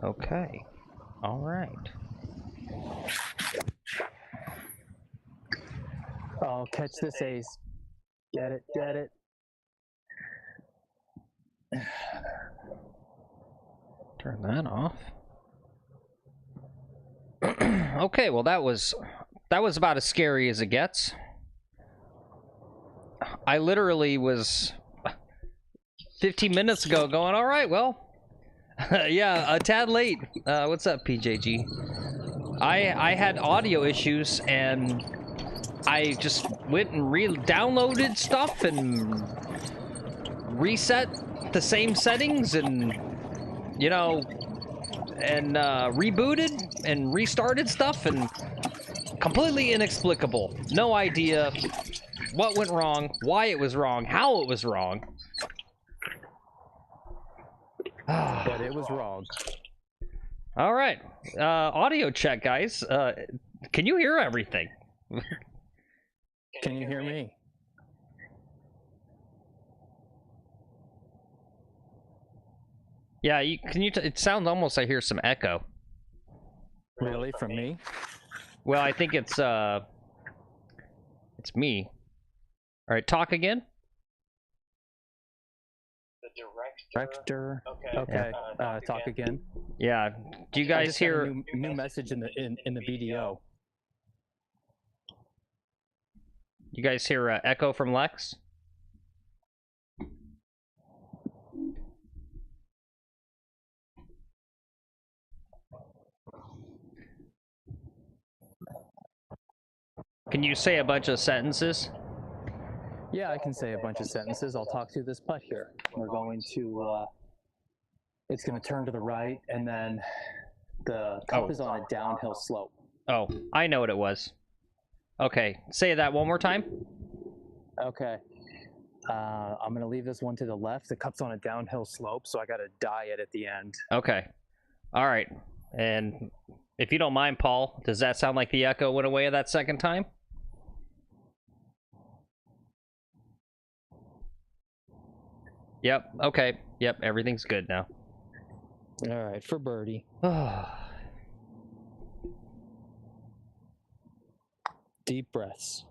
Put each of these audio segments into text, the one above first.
Okay. All right. Oh, catch this ace. Get it, get it. Turn that off. Okay, well that was about as scary as it gets. I literally was 15 minutes ago going, all right, well, yeah, a tad late. What's up, PJG? I had audio issues and I just went and downloaded stuff and reset the same settings and, you know, and rebooted and restarted stuff, and completely inexplicable. No idea what went wrong, why it was wrong, how it was wrong. But it was wrong. All right, audio check, guys. Can you hear everything? Can you hear me? Yeah, it sounds almost, I hear some echo. Really, from me? Well, I think it's me. All right, talk again. The Director. Okay. Talk again. Yeah. Do you guys hear a new message in the video? You guys hear echo from Lex? Can you say a bunch of sentences? Yeah, I can say a bunch of sentences. I'll talk to this putt here. We're going to, it's going to turn to the right, and then the cup is on a downhill slope. Oh, I know what it was. Okay, say that one more time. Okay. I'm going to leave this one to the left. The cup's on a downhill slope, so I got to die it at the end. Okay. All right. And if you don't mind, Paul, does that sound like the echo went away that second time? Yep. Okay. Yep. Everything's good now. All right, for birdie. Deep breaths.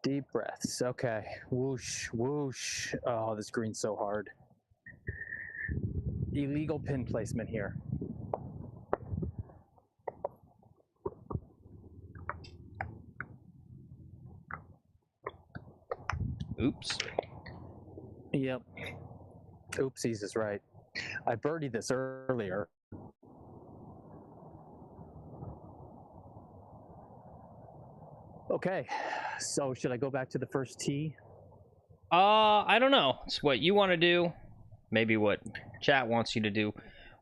Deep breaths. Okay. Whoosh, whoosh. Oh, this green's so hard. Illegal pin placement here. Oops. Yep. Oopsies is right. I birdied this earlier. Okay, so should I go back to the first tee? I don't know. It's what you want to do. Maybe what chat wants you to do.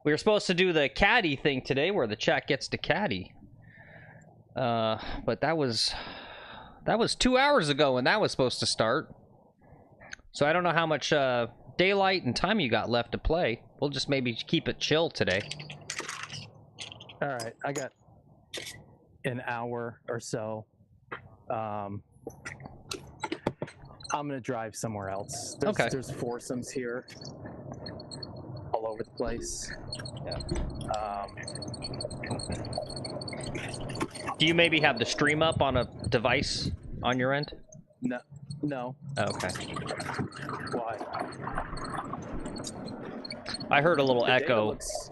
We were supposed to do the caddy thing today where the chat gets to caddy. But that was 2 hours ago when that was supposed to start. So I don't know how much daylight and time you got left to play. We'll just maybe keep it chill today. All right, I got an hour or so. I'm gonna drive somewhere else. There's foursomes here, all over the place. Yeah. Do you maybe have the stream up on a device on your end? No. No. Okay. Why? I heard a little The echo looks...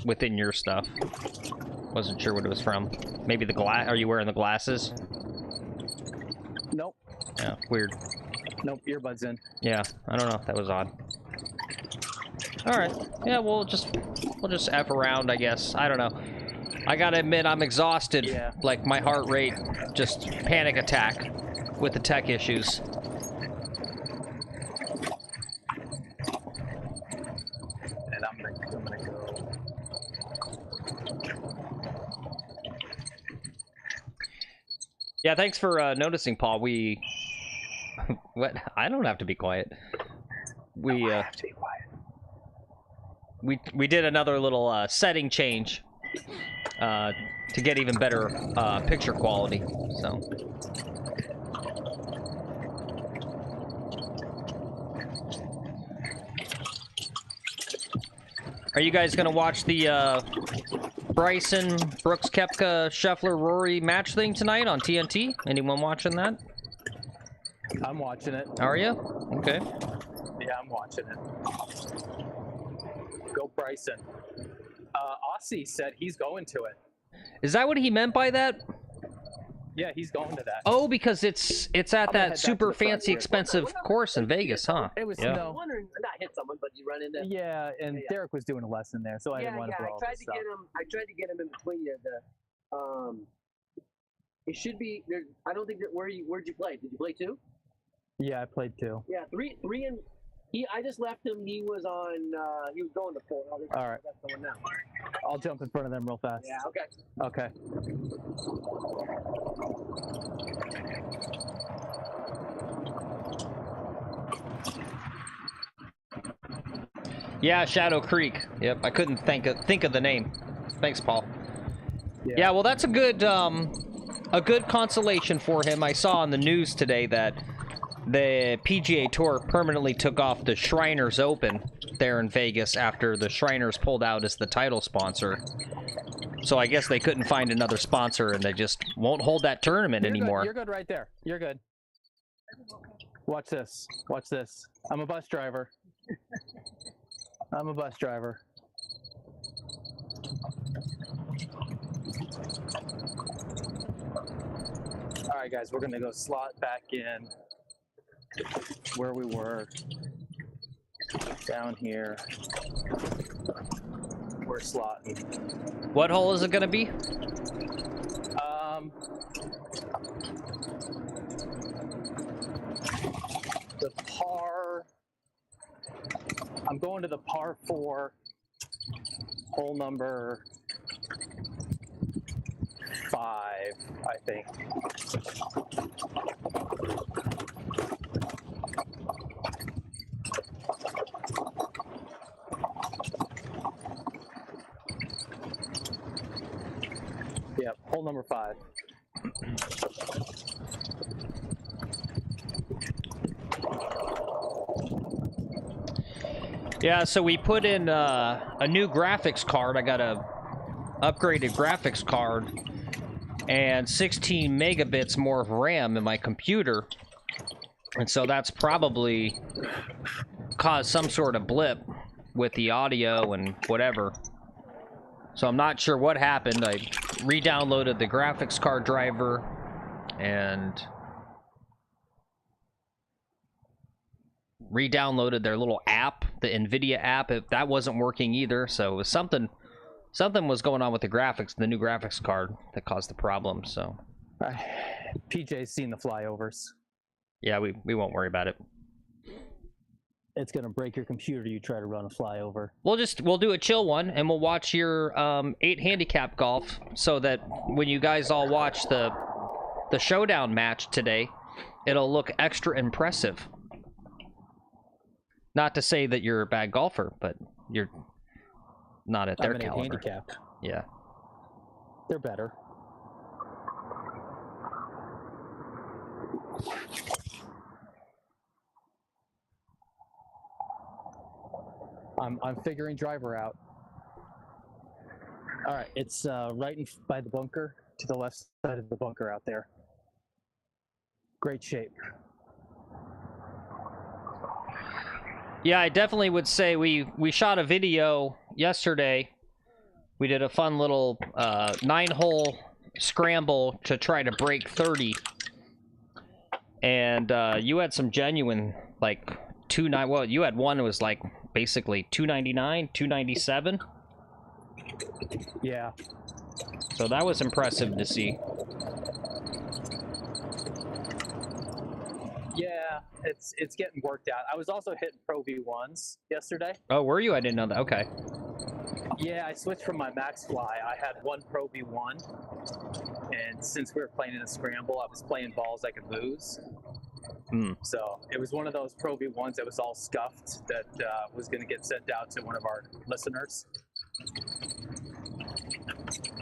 within your stuff. Wasn't sure what it was from. Maybe the glass. Are you wearing the glasses? Nope. Yeah, weird. Nope, earbuds in. Yeah, I don't know. That was odd. All right. Yeah, we'll just F around, I guess. I don't know. I gotta admit, I'm exhausted. Yeah. Like my heart rate, just panic attack with the tech issues. And I'm gonna go. Yeah, thanks for noticing, Paul. We what? I don't have to be quiet. We I have to be quiet. We did another little setting change to get even better picture quality. So. Are you guys gonna watch the Bryson, Brooks, Koepka, Scheffler, Rory match thing tonight on TNT? Anyone watching that? I'm watching it. Are you? Okay. Yeah, I'm watching it. Go Bryson. Aussie said he's going to it. Is that what he meant by that? Yeah, he's going to that. Oh, because it's at that super fancy, expensive course in Vegas, huh? It was Yeah. I'm wondering, not hit someone, but you run into. Yeah, and Derek was doing a lesson there, so I didn't want to blow all this stuff. I tried to get him in between you. It should be there. I don't think that where'd you play? Did you play 2? Yeah, I played 2. Yeah, 3 and I just left him. He was on. He was going to 4. All right. That's the one now. I'll jump in front of them real fast. Yeah. Okay. Okay. Yeah, Shadow Creek. Yep, I couldn't think of the name. Thanks, Paul. Yeah, well, that's a good consolation for him. I saw on the news today that the PGA Tour permanently took off the Shriners Open there in Vegas after the Shriners pulled out as the title sponsor. So I guess they couldn't find another sponsor, and they just won't hold that tournament anymore. You're good right there. You're good. Watch this. Watch this. I'm a bus driver. I'm a bus driver. All right, guys, we're going to go slot back in where we were. Down here. We're slotting. What hole is it going to be? The par. I'm going to the par 4, hole number 5, I think. Yep, hole number 5. Yeah, so we put in a new graphics card. I got a upgraded graphics card and 16 megabits more of RAM in my computer. And so that's probably caused some sort of blip with the audio and whatever. So I'm not sure what happened. I re-downloaded the graphics card driver and re-downloaded their little app, the NVIDIA app. That wasn't working either, so it was something was going on with the graphics, the new graphics card, that caused the problem. So PJ's seen the flyovers. Yeah, we won't worry about it. It's gonna break your computer. You try to run a flyover. We'll do a chill one, and we'll watch your 8 handicap golf, so that when you guys all watch the showdown match today, it'll look extra impressive. Not to say that you're a bad golfer, but you're not at their caliber. Handicap. Yeah. They're better. I'm figuring driver out. All right, it's right by the bunker, to the left side of the bunker out there. Great shape. Yeah, I definitely would say we shot a video yesterday. We did a fun little 9-hole scramble to try to break 30. And you had some genuine, like, well, you had one that was like basically 299, 297. Yeah. So that was impressive to see. Yeah, it's getting worked out. I was also hitting Pro V1s yesterday. Oh, were you? I didn't know that. Okay. Yeah, I switched from my Max Fly. I had one Pro V1, and since we were playing in a scramble, I was playing balls I could lose. So it was one of those Pro V1s that was all scuffed that was going to get sent out to one of our listeners.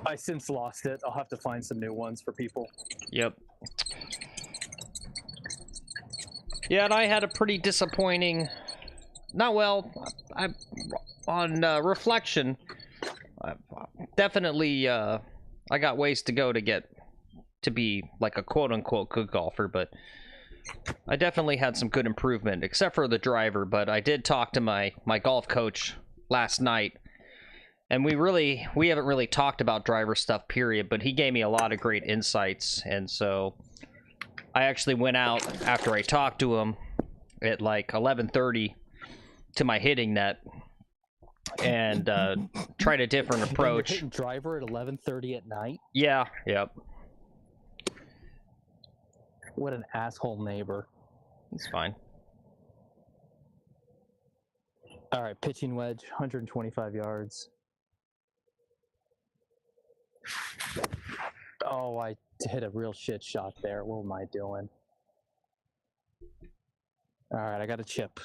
I since lost it. I'll have to find some new ones for people. Yep. Yeah, and I had a pretty disappointing not well. I on reflection, definitely I got ways to go to get to be like a quote-unquote good golfer, but I definitely had some good improvement, except for the driver. But I did talk to my golf coach last night, and we haven't really talked about driver stuff, period, but he gave me a lot of great insights. And so I actually went out after I talked to him at like 11:30 to my hitting net and tried a different approach. You're hitting driver at 11:30 at night? Yeah, yep. What an asshole neighbor. It's fine. All right, pitching wedge, 125 yards. Oh, I hit a real shit shot there. What am I doing? All right, I got a chip.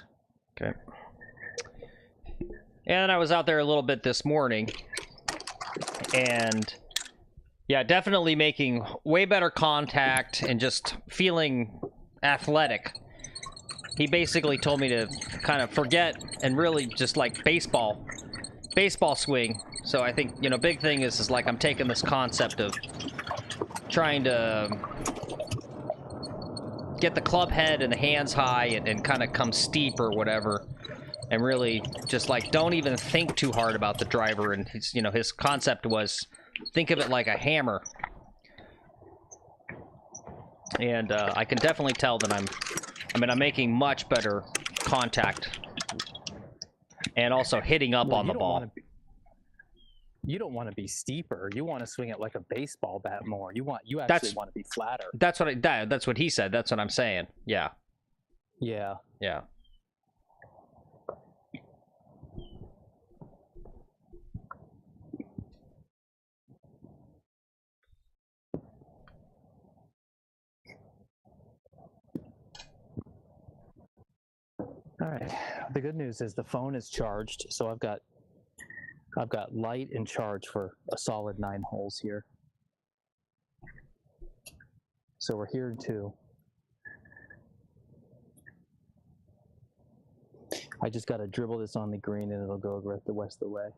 Okay. And I was out there a little bit this morning, and yeah, definitely making way better contact and just feeling athletic. He basically told me to kind of forget and really just like baseball swing. So I think, you know, big thing is like I'm taking this concept of trying to get the club head and the hands high and kind of come steep or whatever, and really just like don't even think too hard about the driver. And his, you know, his concept was think of it like a hammer. And I can definitely tell that I'm making much better contact and also hitting up on the ball. You don't want to be steeper. You want to swing it like a baseball bat more. You actually want to be flatter. That's what he said. That's what I'm saying. Yeah. Yeah. Yeah. All right. The good news is the phone is charged, so I've got light and charge for a solid 9 holes here. So we're here in 2. I just got to dribble this on the green and it'll go right the rest of the way.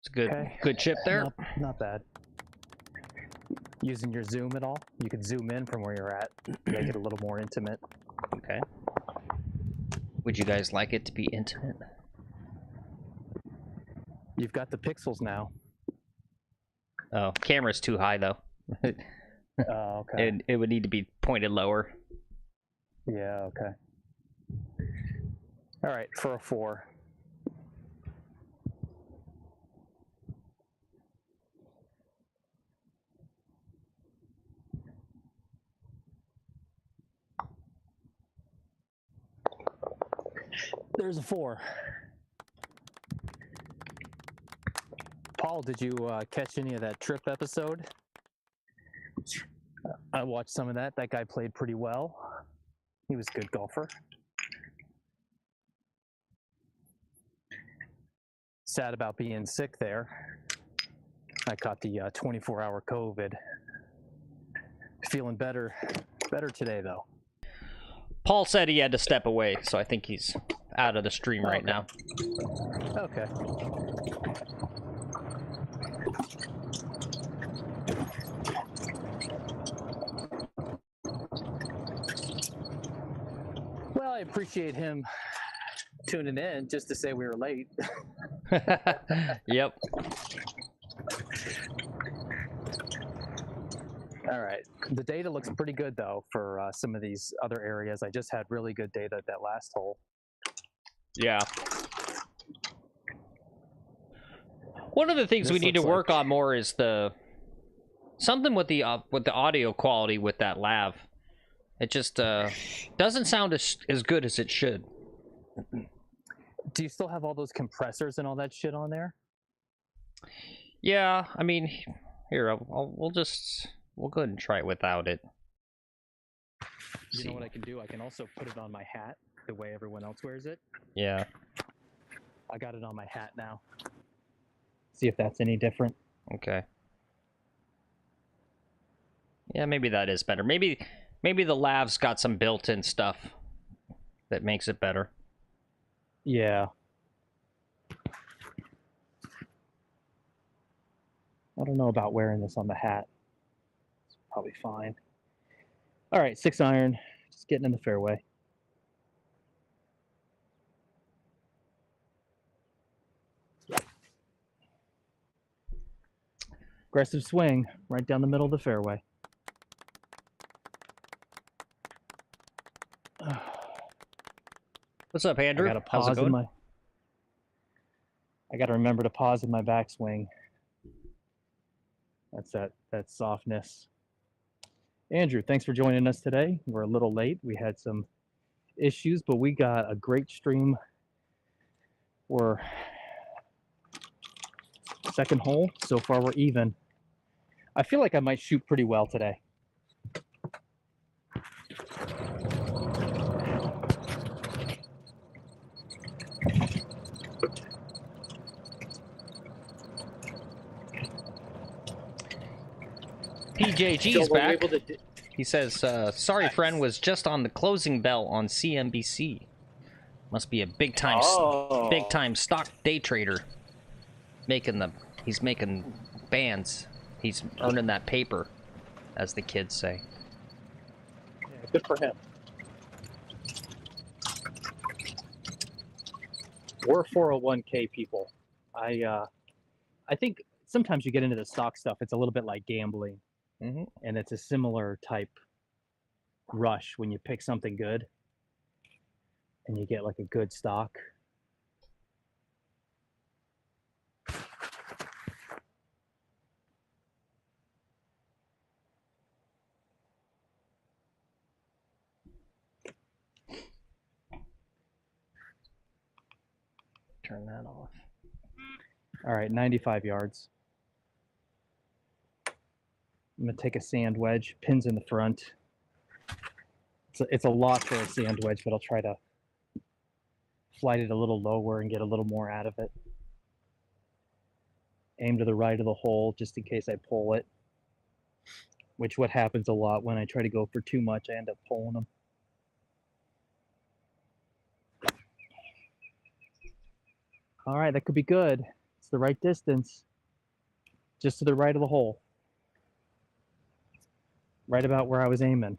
It's a good chip there. Not bad. Using your zoom at all? You can zoom in from where you're at, make it a little more intimate. Okay. Would you guys like it to be intimate? You've got the pixels now. Oh, camera's too high though. Oh, okay. It would need to be pointed lower. Yeah, okay. All right, for a 4. There's a 4. Paul, did you catch any of that Trip episode? I watched some of that. That guy played pretty well. He was a good golfer. Sad about being sick there. I caught the 24-hour COVID. Feeling better today though. Paul said he had to step away, so I think he's out of the stream right now. Okay. Well, I appreciate him tuning in just to say we were late. Yep. All right. The data looks pretty good, though, for some of these other areas. I just had really good data at that last hole. Yeah. One of the things we need to work on more is something with the audio quality with that lav. It just doesn't sound as good as it should. Do you still have all those compressors and all that shit on there? Yeah, I mean, here we'll go ahead and try it without it. You know what I can do? I can also put it on my hat the way everyone else wears it. Yeah. I got it on my hat now. See if that's any different. Okay. Yeah, maybe that is better. Maybe the lav's got some built-in stuff that makes it better. Yeah. I don't know about wearing this on the hat. It's probably fine. All right, 6 iron, just getting in the fairway. Aggressive swing right down the middle of the fairway. What's up, Andrew? I got to How's it pause in going? my. I got to remember to pause in my backswing. That's that softness. Andrew, thanks for joining us today. We're a little late. We had some issues, but we got a great stream. We're second hole. So far, we're even. I feel like I might shoot pretty well today. PJG's So back. able to He says, sorry, friend, was just on the closing bell on CNBC. Must be a big time stock day trader. He's making bands. He's earning that paper, as the kids say. Yeah, good for him. We're 401k people. I think sometimes you get into the stock stuff. It's a little bit like gambling. Mm-hmm. And it's a similar type rush when you pick something good and you get like a good stock. Turn that off. All right, 95 yards. I'm gonna take a sand wedge, pins in the front. It's a lot for a sand wedge, but I'll try to flight it a little lower and get a little more out of it. Aim to the right of the hole just in case I pull it, which what happens a lot when I try to go for too much, I end up pulling them. All right, that could be good. It's the right distance, just to the right of the hole. Right about where I was aiming.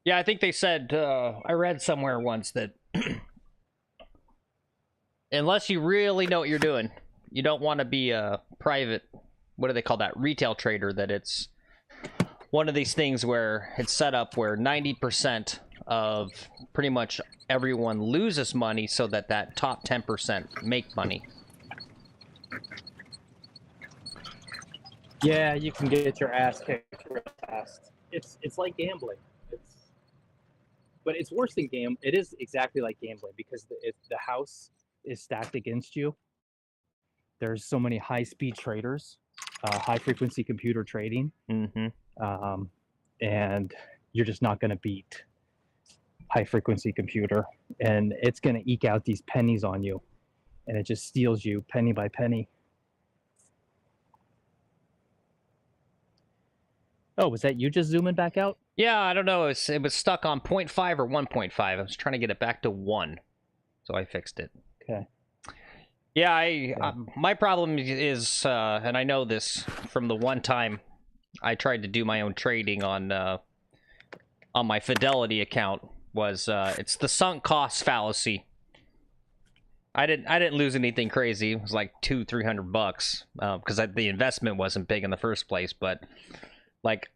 Yeah, I think they said, I read somewhere once that unless you really know what you're doing, you don't want to be a private, what do they call that, retail trader, that it's one of these things where it's set up where 90% of pretty much everyone loses money so that that top 10% make money. Yeah, you can get your ass kicked real fast. It's like gambling. But it's worse than gambling. It is exactly like gambling because the house is stacked against you. There's so many high-speed traders, high-frequency computer trading, and you're just not going to beat high-frequency computer, and it's going to eke out these pennies on you, and it just steals you penny by penny. Oh, was that you just zooming back out? Yeah, I don't know. It was stuck on 0.5 or 1.5. I was trying to get it back to 1, so I fixed it. Okay. Yeah, my problem is, and I know this from the one time I tried to do my own trading on my Fidelity account, was it's the sunk cost fallacy. I didn't lose anything crazy. It was like $200-300 because the investment wasn't big in the first place, but like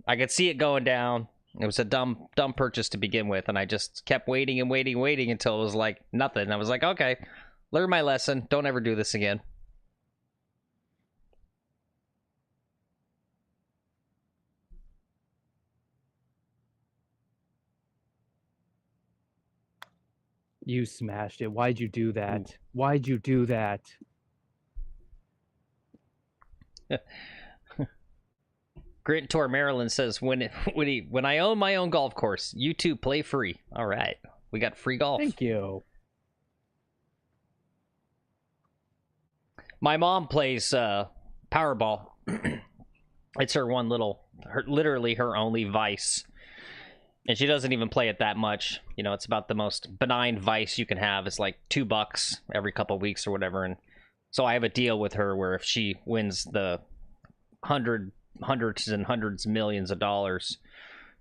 I could see it going down. It was a dumb purchase to begin with, and I just kept waiting and waiting until it was like nothing. I was like, okay, learn my lesson. Don't ever do this again. You smashed it. Why'd you do that? Why'd you do that? Grant Tor Maryland says, when I own my own golf course, you two play free. All right, we got free golf. Thank you. My mom plays Powerball. It's her one literally her only vice. And she doesn't even play it that much. You know, it's about the most benign vice you can have. It's like $2 every couple weeks or whatever. And so I have a deal with her where if she wins the hundreds and hundreds of millions of dollars,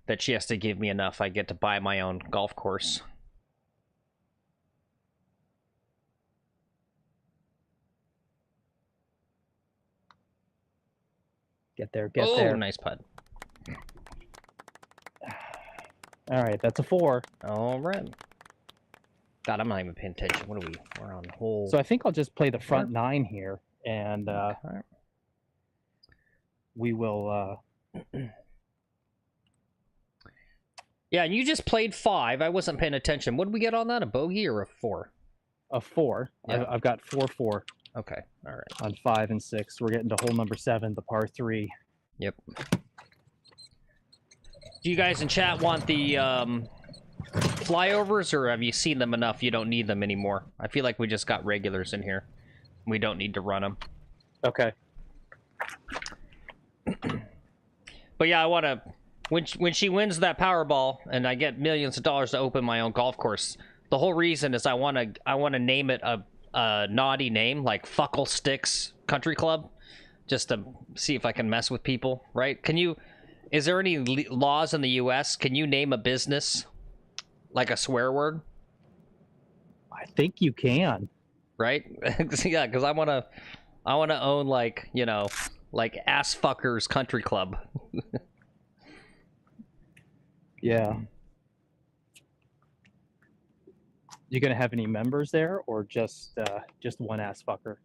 that she has to give me enough, I get to buy my own golf course. Get there, get there. Oh, nice putt. All right, that's a 4. All right. God, I'm not even paying attention. What are we? We're on hole. So I think I'll just play the front 9 here, and Okay. we will. Yeah, and you just played 5. I wasn't paying attention. What did we get on that? A bogey or a 4? A 4. Yeah. I've got 4-4 Okay. All right. on 5 and 6. We're getting to hole number 7, the par 3. Yep. Do you guys in chat want the flyovers, or have you seen them enough you don't need them anymore? I feel like we just got regulars in here. We don't need to run them. Okay. But yeah, I want to... When she wins that Powerball and I get millions of dollars to open my own golf course, the whole reason is I want to name it a naughty name, like Fuckle Sticks Country Club, just to see if I can mess with people, right? Can you... Is there any laws in the U.S.? Can you name a business like a swear word? I think you can. Right? Yeah, because I want to own, like, you know, like Ass Fuckers Country Club. Yeah. You gonna have any members there, or just one ass fucker?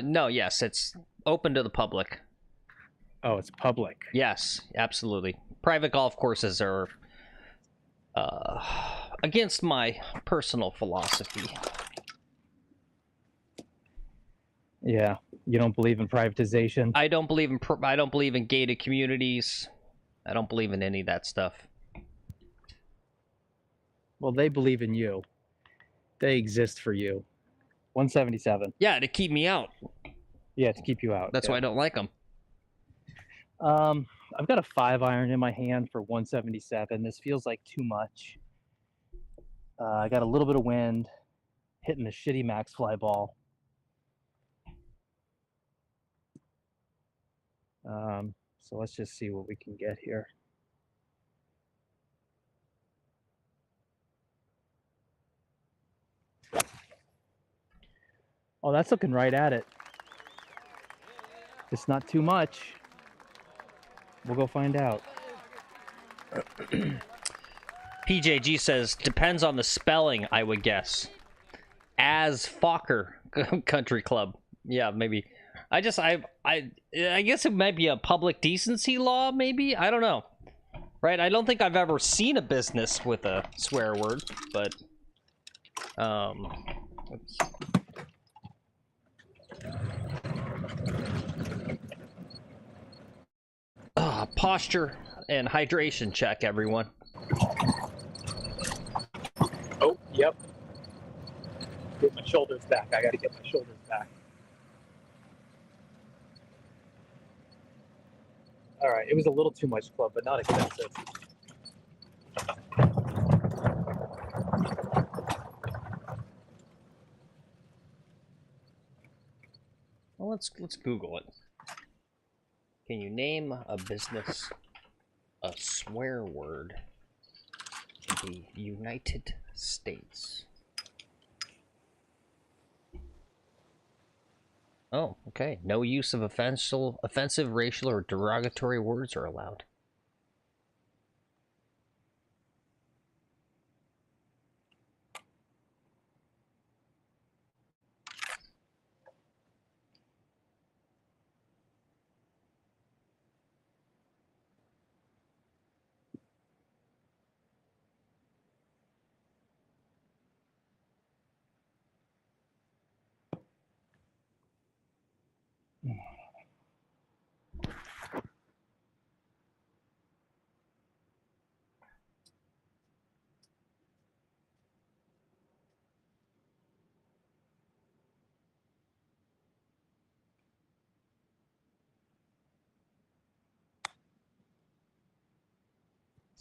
No, yes, it's open to the public. Oh, it's public. Yes, absolutely. Private golf courses are against my personal philosophy. Yeah, you don't believe in privatization. I don't believe in gated communities. I don't believe in any of that stuff. Well, they believe in you. They exist for you. 177. Yeah, to keep me out. Yeah, to keep you out. That's why I don't like them. I've got a 5-iron in my hand for 177. This feels like too much. I got a little bit of wind, hitting a shitty max fly ball. So let's just see what we can get here. Oh, that's looking right at it. It's not too much. We'll go find out. PJG says, depends on the spelling, I would guess. As Fokker Country Club. Yeah, maybe. I guess it might be a public decency law, maybe? I don't know. Right? I don't think I've ever seen a business with a swear word, but... Oops. Posture and hydration check, everyone. Oh, yep. Get my shoulders back. I gotta get my shoulders back. All right, it was a little too much club, but not expensive. Well, let's Google it. Can you name a business a swear word in the United States? Oh, okay. No use of offensive, racial, or derogatory words are allowed.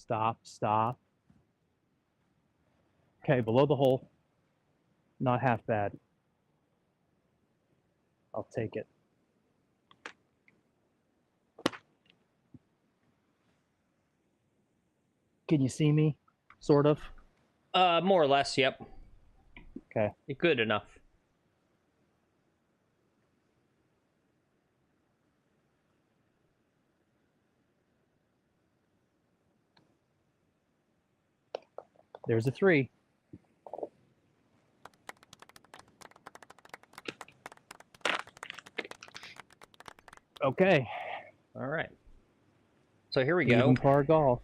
Stop, stop. Okay, below the hole. Not half bad. I'll take it. Can you see me? Sort of. More or less, yep. Okay. Good enough. There's a 3. Okay. All right. So here we go. Even par golf.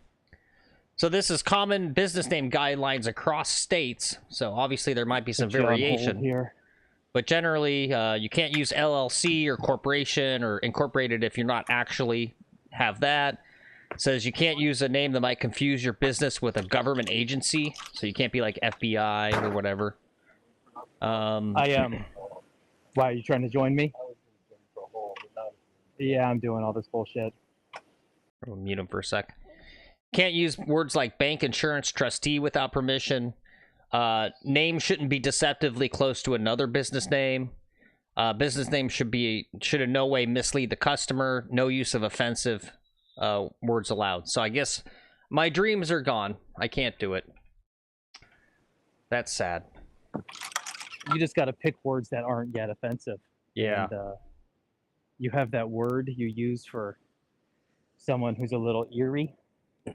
So this is common business name guidelines across states. So obviously there might be some variation here. But generally, you can't use LLC or corporation or incorporated if you're not actually have that. It says you can't use a name that might confuse your business with a government agency. So you can't be like FBI or whatever. I am. Why, are you trying to join me? Yeah, I'm doing all this bullshit. I'll mute him for a sec. Can't use words like bank, insurance, trustee without permission. Name shouldn't be deceptively close to another business name. Business name should in no way mislead the customer. No use of offensive words allowed. So I guess my dreams are gone. I can't do it. That's sad. You just got to pick words that aren't yet offensive. Yeah. And, you have that word you use for someone who's a little eerie.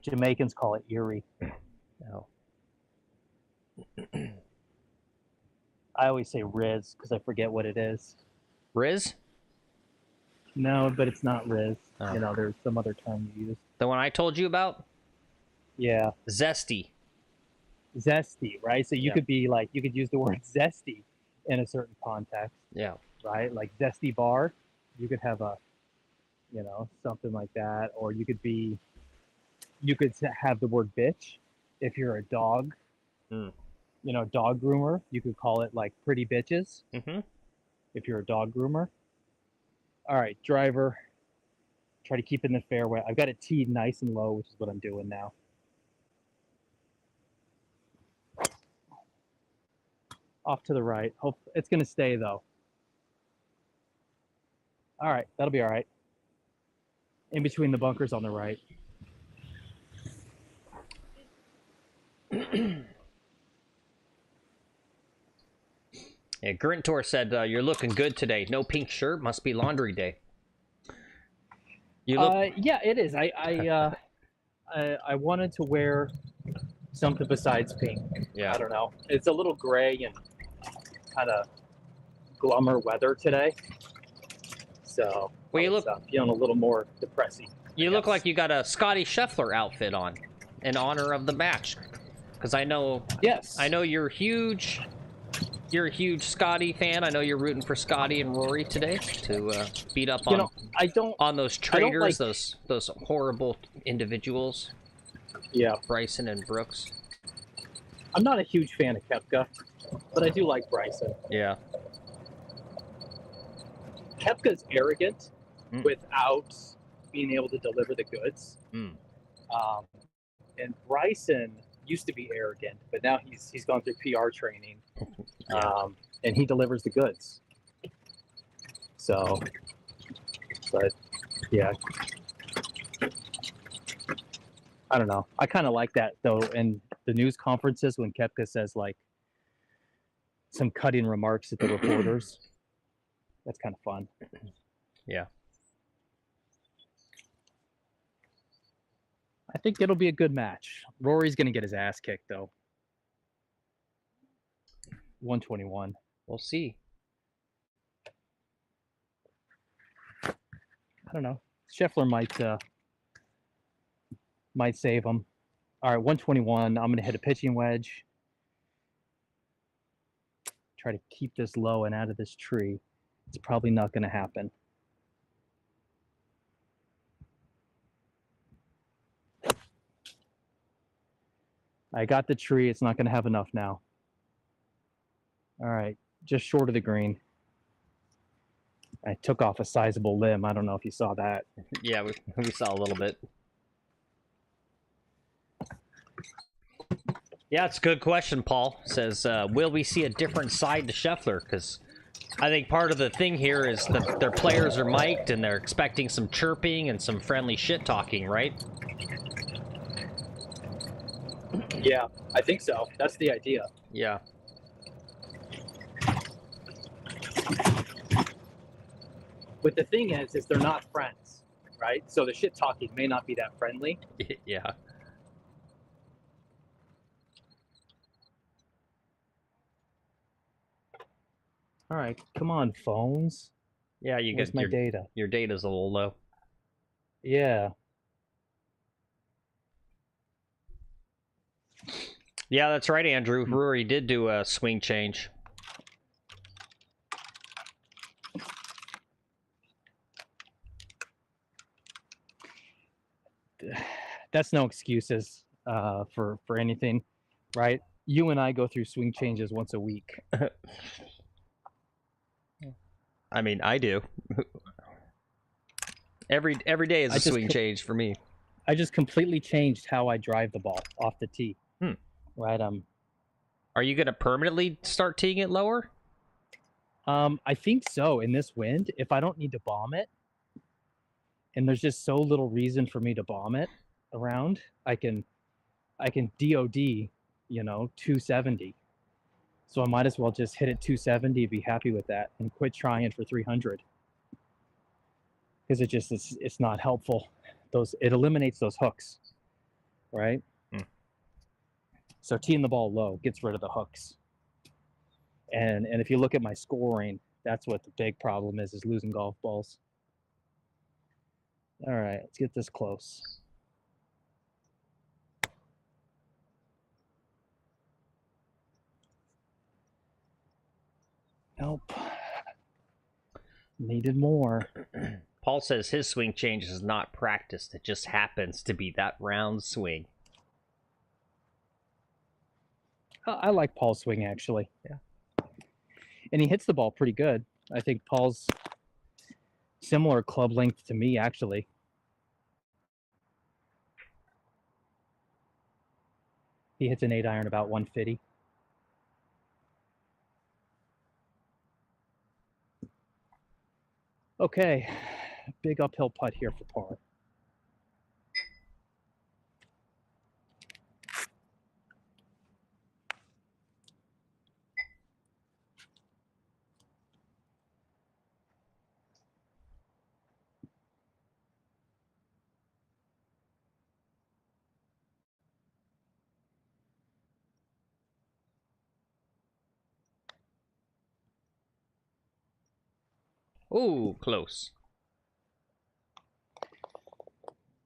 Jamaicans call it eerie. No. I always say Riz because I forget what it is. Riz? No, but it's not Riz. Oh. You know, there's some other term you use. The one I told you about? Yeah. Zesty. Zesty, right? So you could be like, you could use the word zesty in a certain context. Yeah. Right? Like zesty bar. You could have a, you know, something like that. Or you could have the word bitch if you're a dog. Mm. You know, dog groomer. You could call it like pretty bitches. Mm-hmm. If you're a dog groomer. All right, driver. Try to keep in the fairway. I've got it teed nice and low, which is what I'm doing now. Off to the right. Hope it's going to stay though. All right, that'll be all right. In between the bunkers on the right. Yeah, Grintor said, you're looking good today. No pink shirt. Must be laundry day. You look... Yeah, it is. I wanted to wear something besides pink. Yeah. I don't know. It's a little gray and kind of glummer weather today. So well, you look feeling a little more depressing. You look like you got a Scotty Scheffler outfit on in honor of the match. Because I know you're huge. You're a huge Scotty fan. I know you're rooting for Scotty and Rory today to beat up on on those traitors, those horrible individuals. Yeah, Bryson and Brooks. I'm not a huge fan of Koepka, but I do like Bryson. Yeah. Koepka's arrogant without being able to deliver the goods. And Bryson used to be arrogant, but now he's gone through PR training, and he delivers the goods. So, but yeah, I don't know. I kind of like that though. In the news conferences, when Koepka says like some cutting remarks at the reporters, that's kind of fun. Yeah. I think it'll be a good match. Rory's going to get his ass kicked, though. 121. We'll see. I don't know. Scheffler might save him. All right, 121. I'm going to hit a pitching wedge. Try to keep this low and out of this tree. It's probably not going to happen. I got the tree. It's not going to have enough now. All right, just short of the green. I took off a sizable limb. I don't know if you saw that. Yeah, we saw a little bit. Yeah, it's a good question, Paul. Says, will we see a different side to Scheffler? Because I think part of the thing here is that their players are mic'd and they're expecting some chirping and some friendly shit-talking, right? Yeah, I think so. That's the idea. Yeah. But the thing is they're not friends, right? So the shit talking may not be that friendly. Yeah. All right, come on, phones. Yeah, you Where's get my your data? Your data's a little low. Yeah. Yeah, that's right, Andrew. Rory did do a swing change. That's no excuses for anything, right? You and I go through swing changes once a week. I mean, I do. Every day is a swing change for me. I just completely changed how I drive the ball off the tee. Right. Are you gonna permanently start teeing it lower? I think so. In this wind, if I don't need to bomb it, and there's just so little reason for me to bomb it around, I can DOD, 270. So I might as well just hit it 270, be happy with that, and quit trying for 300. Because it's not helpful. It eliminates those hooks, right? So teeing the ball low gets rid of the hooks. And if you look at my scoring, that's what the big problem is losing golf balls. All right, let's get this close. Nope. Needed more. Paul says his swing change is not practiced. It just happens to be that round swing. I like Paul's swing, actually. Yeah. And he hits the ball pretty good. I think Paul's similar club length to me, actually. He hits an 8-iron about 150. Okay, big uphill putt here for par. Ooh, close.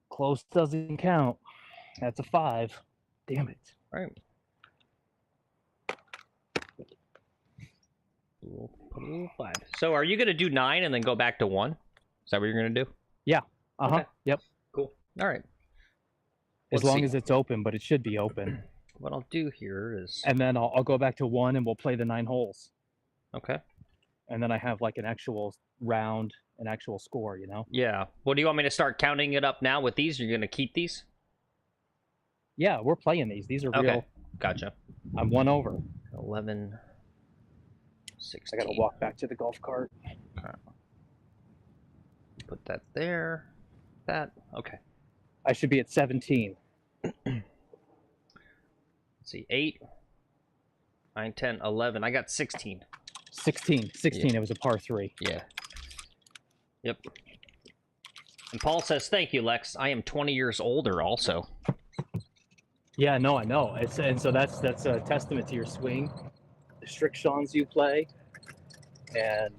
Close doesn't count. That's a 5. Damn it. All right. Ooh, 5. So are you going to do 9 and then go back to 1? Is that what you're going to do? Yeah. Uh-huh. Okay. Yep. Cool. All right. As long as it's open, but it should be open. What I'll do here is... And then I'll go back to 1 and we'll play the 9 holes. Okay. And then I have like an actual round, an actual score, Yeah. Well, do you want me to start counting it up now with these? You're going to keep these? Yeah, we're playing these. These are real. Okay. Gotcha. I'm 1 over. 11, 16. I got to walk back to the golf cart. Okay. Put that there. That. Okay. I should be at 17. Let's see. 8, 9, 10, 11. I got 16. 16. Yeah. It was a par 3. Yeah. Yep. And Paul says, thank you, Lex. I am 20 years older also. Yeah, no, I know. And so that's a testament to your swing, the strictions you play, and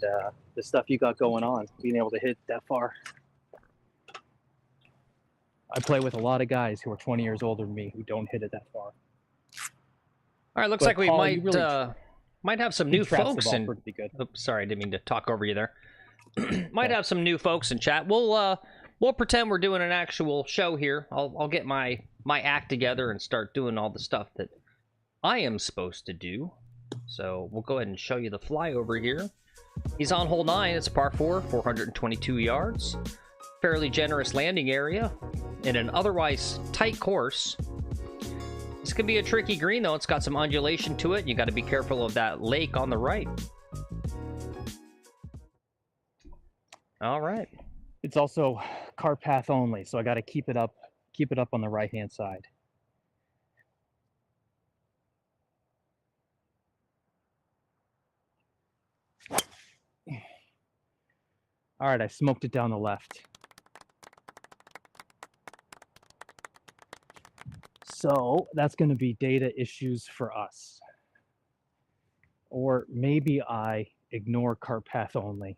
the stuff you got going on, being able to hit that far. I play with a lot of guys who are 20 years older than me who don't hit it that far. All right, looks But like we Paul, might have some new folks in. Pretty good. Oops, sorry, I didn't mean to talk over you there. Might have some new folks in chat. We'll pretend we're doing an actual show here. I'll get my act together and start doing all the stuff that I am supposed to do. So we'll go ahead and show you the flyover here. He's on hole 9. It's a par 4, 422 yards. Fairly generous landing area in an otherwise tight course. This could be a tricky green, though. It's got some undulation to it. You got to be careful of that lake on the right. All right. It's also cart path only, so I got to keep it up on the right-hand side. All right, I smoked it down the left. So that's going to be data issues for us. Or maybe I ignore cart path only.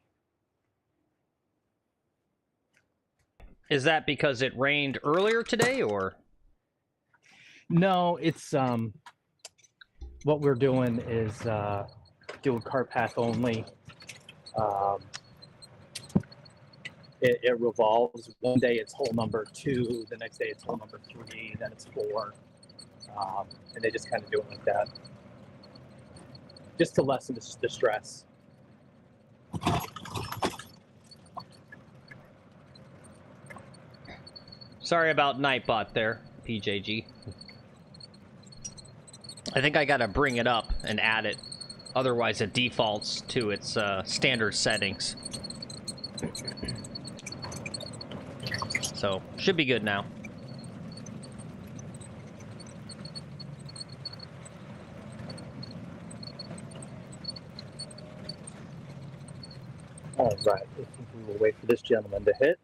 Is that because it rained earlier today, or? No, it's what we're doing is doing cart path only. It revolves. One day it's hole number 2, the next day it's hole number 3, then it's 4, and they just kind of do it like that, just to lessen the stress. Sorry about Nightbot there, PJG. I think I gotta bring it up and add it. Otherwise it defaults to its standard settings. So, should be good now. All right, I think we will wait for this gentleman to hit.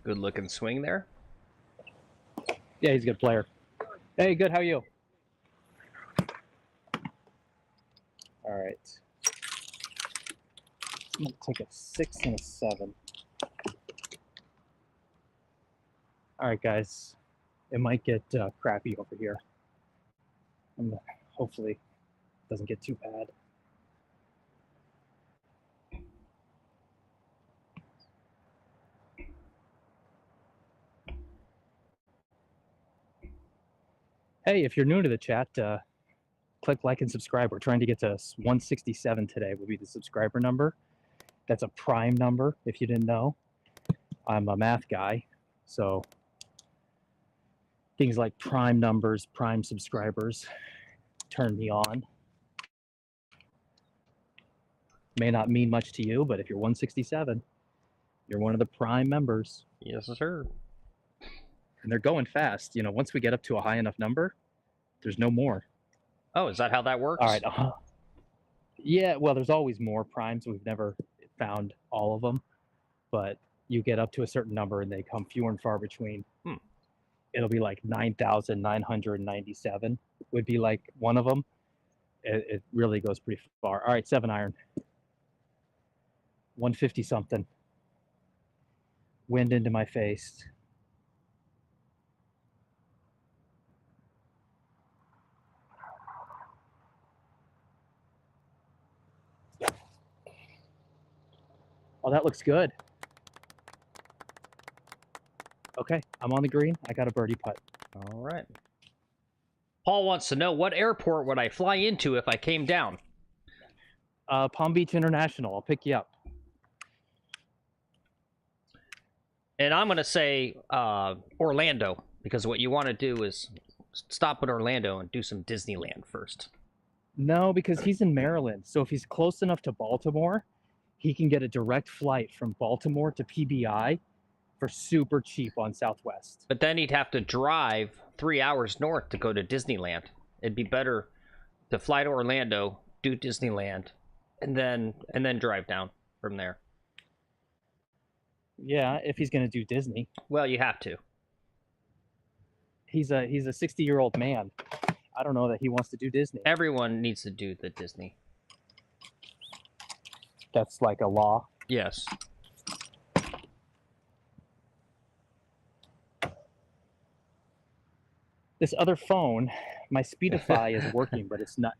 Good looking swing there. Yeah, he's a good player. Hey, good, how are you? All right. I'm gonna take a 6 and a 7. All right, guys. It might get crappy over here. Hopefully it doesn't get too bad. Hey, if you're new to the chat, click like and subscribe. We're trying to get to 167 today would be the subscriber number. That's a prime number, if you didn't know. I'm a math guy, so things like prime numbers, prime subscribers turn me on. May not mean much to you, but if you're 167, you're one of the prime members. Yes, sir. And they're going fast. You know, once we get up to a high enough number, there's no more. Oh, is that how that works? All right. Yeah, well, there's always more primes. We've never found all of them, but you get up to a certain number and they come fewer and far between. It'll be like 9,997 would be like one of them. It really goes pretty far. All right, 7 iron. 150 something. Wind into my face. Oh, that looks good. Okay, I'm on the green. I got a birdie putt. All right. Paul wants to know, what airport would I fly into if I came down? Palm Beach International. I'll pick you up. And I'm going to say Orlando, because what you want to do is stop at Orlando and do some Disneyland first. No, because he's in Maryland. So if he's close enough to Baltimore, he can get a direct flight from Baltimore to PBI for super cheap on Southwest. But then he'd have to drive 3 hours north to go to Disneyland. It'd be better to fly to Orlando, do Disneyland, and then drive down from there. Yeah, if he's going to do Disney. Well, you have to. He's a 60-year-old man. I don't know that he wants to do Disney. Everyone needs to do the Disney. That's like a law. Yes. This other phone, my Speedify is working, but it's not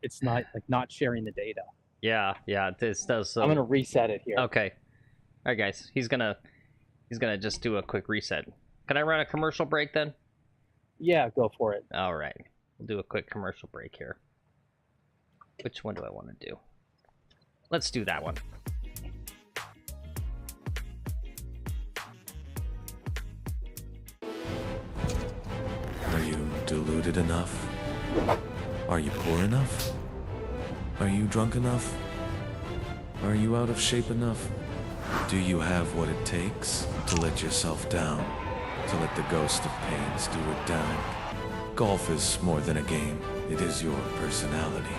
like not sharing the data. Yeah, this does. I'm gonna reset it here. Okay. All right, guys. He's gonna just do a quick reset. Can I run a commercial break then? Yeah, go for it. All right. We'll do a quick commercial break here. Which one do I want to do? Let's do that one. Are you deluded enough? Are you poor enough? Are you drunk enough? Are you out of shape enough? Do you have what it takes to let yourself down? To let the ghost of pain stew it down? Golf is more than a game. It is your personality.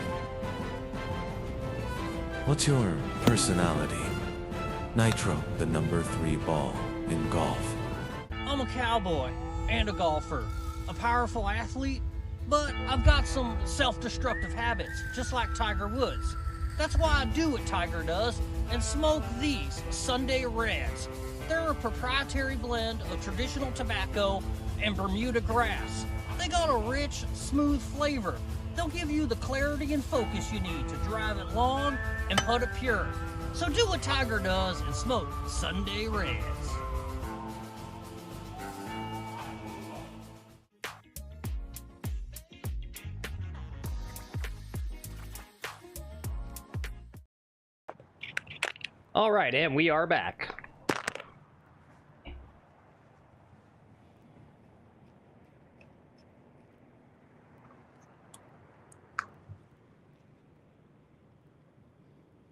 What's your personality? Nitro, the number 3 ball in golf. I'm a cowboy and a golfer, a powerful athlete, but I've got some self-destructive habits, just like Tiger Woods. That's why I do what Tiger does and smoke these Sunday Reds. They're a proprietary blend of traditional tobacco and Bermuda grass. They got a rich, smooth flavor. They'll give you the clarity and focus you need to drive it long and putt it pure. So do what Tiger does and smoke Sunday Reds. All right, and we are back.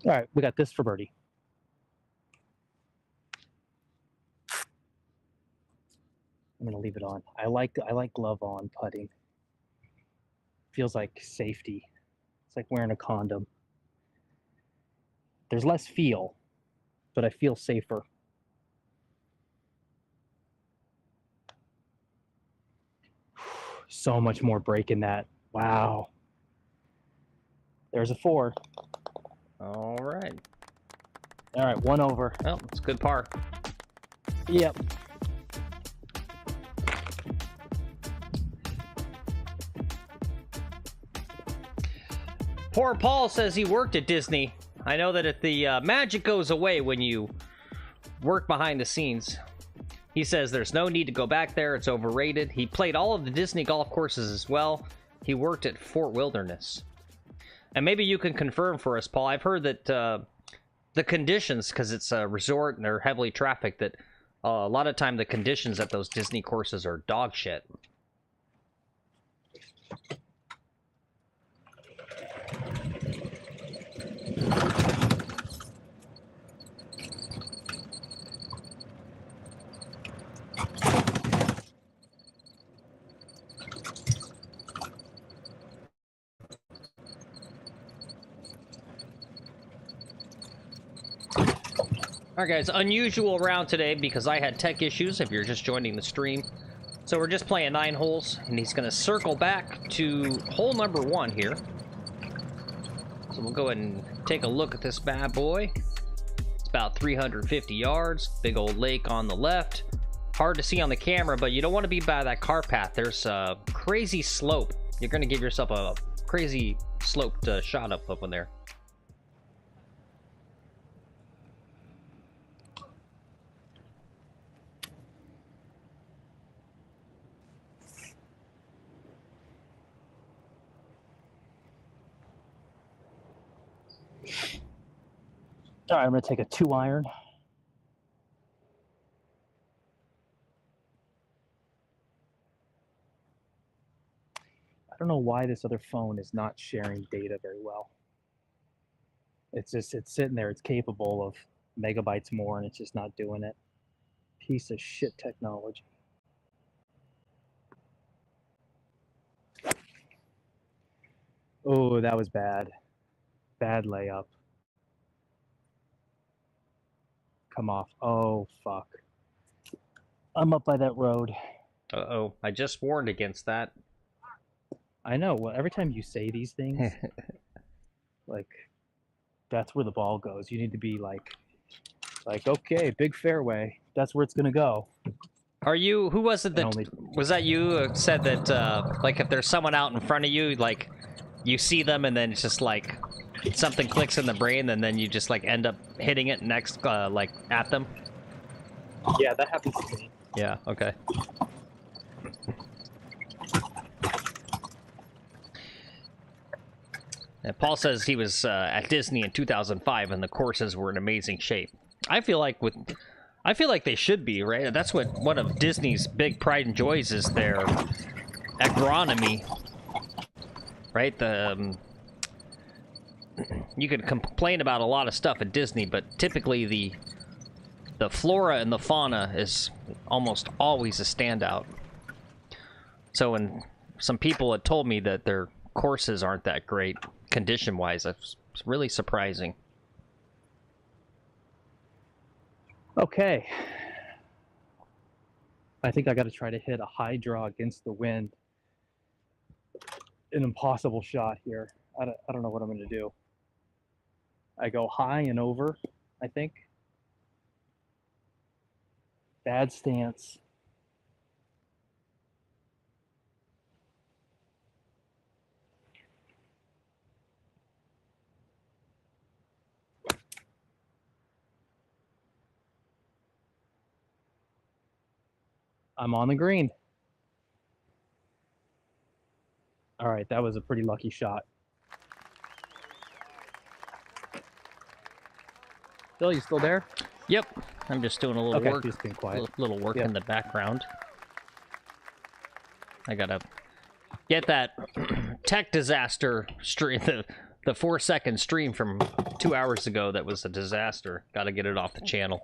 All right, we got this for birdie. I'm gonna leave it on. I like glove on putting. Feels like safety. It's like wearing a condom. There's less feel, but I feel safer. So much more break in that. Wow. There's a 4. All right. All right, 1 over. Well, it's good par. Yep. Poor Paul says he worked at Disney. I know that if the magic goes away when you work behind the scenes. He says there's no need to go back there. It's overrated. He played all of the Disney golf courses as well. He worked at Fort Wilderness. And maybe you can confirm for us, Paul. I've heard that the conditions, because it's a resort and they're heavily trafficked, that a lot of time the conditions at those Disney courses are dog shit. Alright guys, unusual round today because I had tech issues if you're just joining the stream. So we're just playing 9 holes, and he's going to circle back to hole number 1 here. So we'll go ahead and take a look at this bad boy. It's about 350 yards, big old lake on the left. Hard to see on the camera, but you don't want to be by that car path. There's a crazy slope. You're going to give yourself a crazy sloped shot up in there. All right, I'm going to take a 2-iron. I don't know why this other phone is not sharing data very well. It's sitting there. It's capable of megabytes more, and it's just not doing it. Piece of shit technology. Oh, that was bad. Bad layup. Come off. Oh, fuck. I'm up by that road. Uh-oh. I just warned against that. I know. Well, every time you say these things, like, that's where the ball goes. You need to be like, okay, big fairway. That's where it's going to go. Are you, who was it that, was that you who said that, like, if there's someone out in front of you, like, you see them and then it's just like, something clicks in the brain and then you just, like, end up hitting it next, like, at them? Yeah, that happens to me. Yeah, okay. And Paul says he was at Disney in 2005 and the courses were in amazing shape. I feel like they should be, right? That's what one of Disney's big pride and joys is their agronomy, right? You could complain about a lot of stuff at Disney, but typically the flora and the fauna is almost always a standout. So when some people had told me that their courses aren't that great condition-wise, that's really surprising. Okay. I think I got to try to hit a high draw against the wind. An impossible shot here. I don't know what I'm going to do. I go high and over, I think. Bad stance. I'm on the green. All right, that was a pretty lucky shot. Phil, you still there? Yep, I'm just doing a little Okay, work. just being quiet. Little work Yep. in the background. I gotta get that tech disaster stream, the 4-second stream from 2 hours ago that was a disaster. Gotta get it off the channel.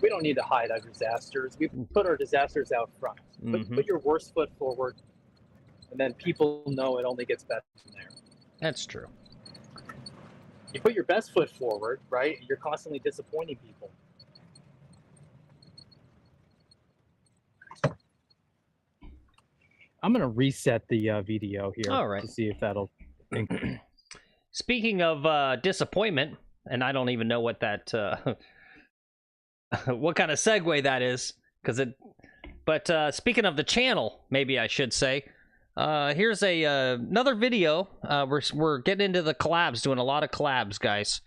We don't need to hide our disasters. We put our disasters out front. Put your worst foot forward, and then people know it only gets better from there. That's true. You put your best foot forward, right? You're constantly disappointing people. I'm going to reset the video here All right. to see if that'll... Speaking of disappointment, and I don't even know what that... what kind of segue that is, because it... But speaking of the channel, maybe I should say, here's another video. We're getting into the collabs, doing a lot of collabs, guys.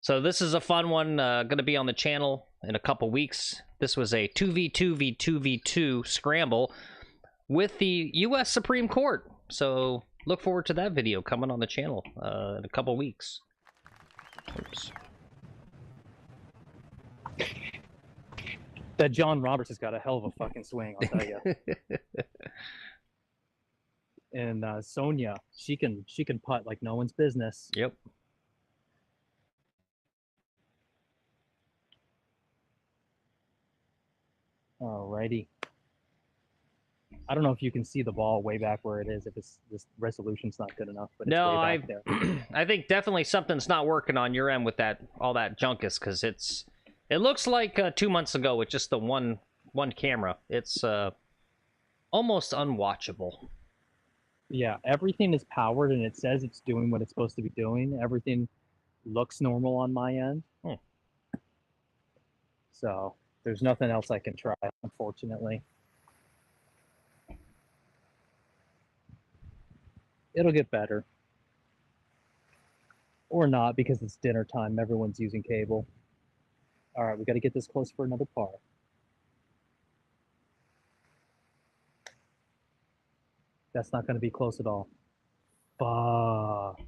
So this is a fun one, going to be on the channel in a couple weeks. This was a 2v2v2v2 scramble with the U.S. Supreme Court. So look forward to that video coming on the channel in a couple weeks. Oops. That John Roberts has got a hell of a fucking swing, I'll tell you. And Sonia, she can putt like no one's business. Yep. Alrighty. I don't know if you can see the ball way back where it is, if this resolution's not good enough, but it's No, way back there. I think definitely something's not working on your end with all that junkus, because it looks like 2 months ago with just the one camera. It's almost unwatchable. Yeah, everything is powered and it says it's doing what it's supposed to be doing. Everything looks normal on my end. So there's nothing else I can try, unfortunately. It'll get better. Or not, because it's dinner time. Everyone's using cable. All right, we got to get this close for another par. That's not going to be close at all. Fuck.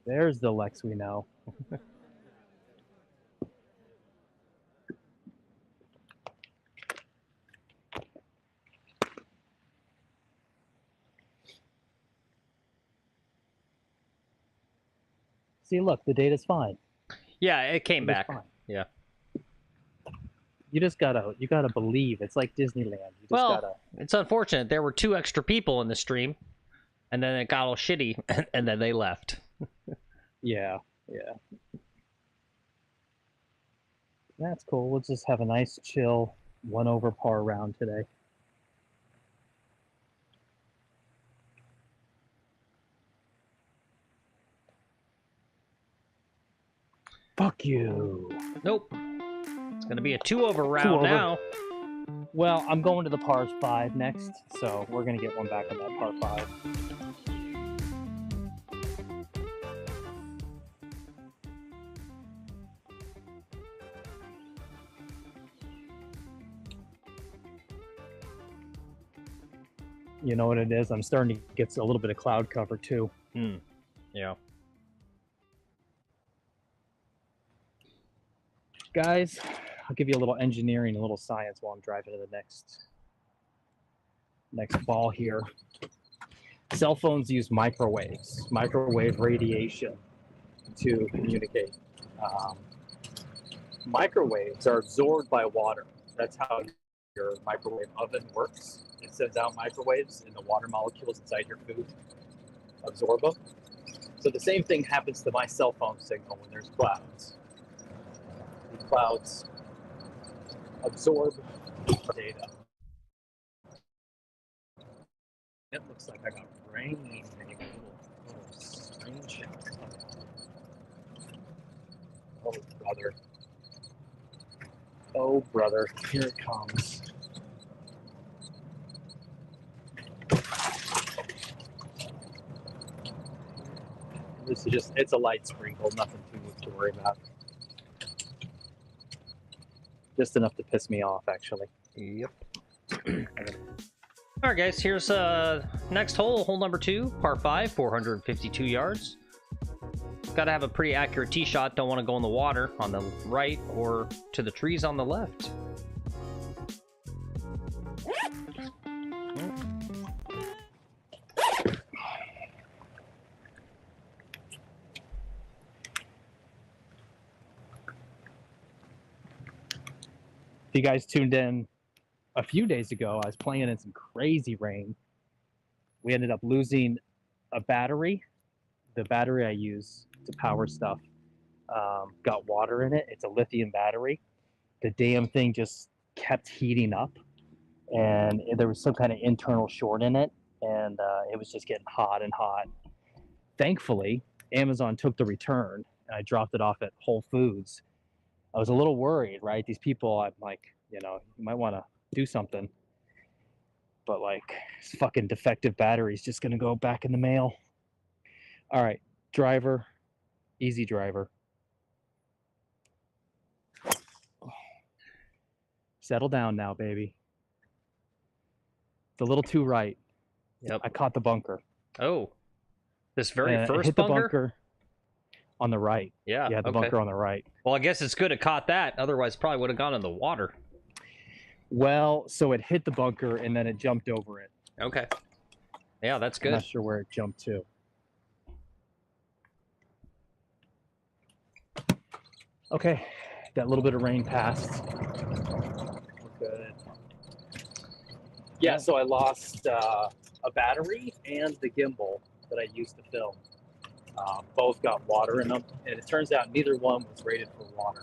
There's the Lex we know. See, look, the data's fine. Yeah, it came It was back. fine. Yeah. You gotta believe. It's like Disneyland. You just gotta. It's unfortunate. There were 2 extra people in the stream, and then it got all shitty, and then they left. Yeah. That's cool. We'll just have a nice, chill, 1 over par round today. Fuck you. Nope. It's gonna be a 2 over round over. now. Well, I'm going to the par 5 next, so we're gonna get one back on that par 5. You know what it is? I'm starting to get a little bit of cloud cover too. Yeah. Guys, I'll give you a little engineering, a little science while I'm driving to the next ball here. Cell phones use microwave radiation to communicate. Microwaves are absorbed by water. That's how your microwave oven works. It sends out microwaves, and the water molecules inside your food absorb them. So the same thing happens to my cell phone signal when there's clouds. The clouds absorb data. It looks like I got rain, maybe a little rain shower. Oh, brother. Oh, brother. Here it comes. This is just, it's a light sprinkle, nothing too much to worry about. Just enough to piss me off, actually. Yep. All right, guys. Here's next hole, hole number 2, par 5, 452 yards. Got to have a pretty accurate tee shot. Don't want to go in the water on the right or to the trees on the left. If you guys tuned in a few days ago, I was playing in some crazy rain. We ended up losing a battery. The battery I use to power stuff got water in it. It's a lithium battery. The damn thing just kept heating up, and there was some kind of internal short in it, and it was just getting hot and hot. Thankfully, Amazon took the return, and I dropped it off at Whole Foods. I was a little worried, right? These people, I'm like, you know, you might want to do something. But like, this fucking defective battery is just going to go back in the mail. All right, driver, easy driver. Settle down now, baby. It's a little too right. Yep. I caught the bunker. Oh, this very first hit bunker? the bunker on the right. Yeah, the bunker on the right. Well, I guess it's good it caught that. Otherwise, probably would have gone in the water. Well, so it hit the bunker and then it jumped over it. Okay. Yeah, that's good. I'm not sure where it jumped to. Okay, that little bit of rain passed. We're good. Yeah, so I lost a battery and the gimbal that I used to film. Both got water in them, and it turns out neither one was rated for water.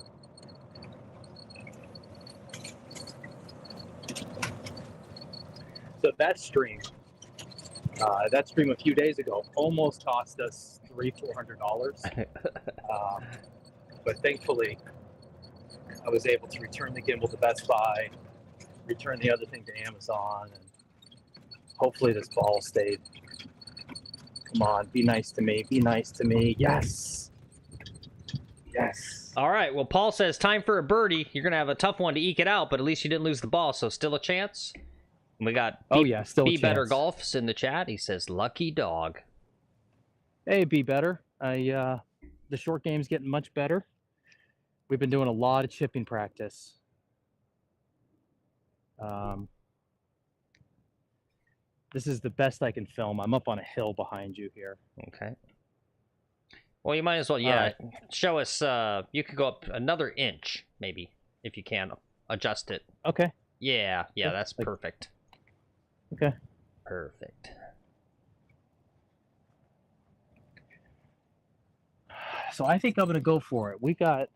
So that stream a few days ago almost cost us $300-400. But thankfully, I was able to return the gimbal to Best Buy, return the other thing to Amazon, and hopefully this ball stayed. Come on, be nice to me. Be nice to me. Yes. Yes. All right. Well, Paul says time for a birdie. You're going to have a tough one to eke it out, but at least you didn't lose the ball, so still a chance. We got still Be a Better chance. Golf's in the chat. He says, lucky dog. Hey, Be Better. The short game's getting much better. We've been doing a lot of chipping practice. This is the best I can film. I'm up on a hill behind you here. Okay. Well, you might as well, show us. You could go up another inch, maybe, if you can adjust it. Okay. Yeah, that's perfect. Okay. Perfect. So I think I'm going to go for it. We got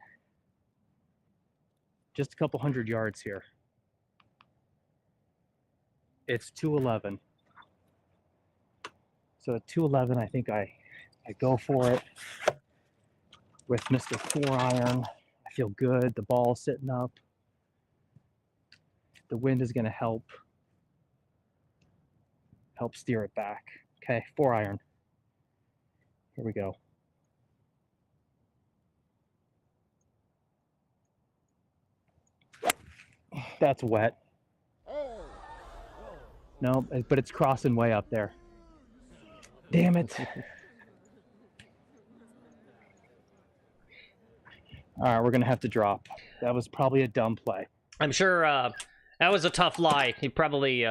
just a couple 100 yards here. It's 211. So at 211, I think I go for it with Mr. 4-iron. I feel good. The ball's sitting up. The wind is going to help steer it back. Okay, 4-iron. Here we go. That's wet. No, but it's crossing way up there. Damn it. All right, we're going to have to drop. That was probably a dumb play. I'm sure that was a tough lie. You probably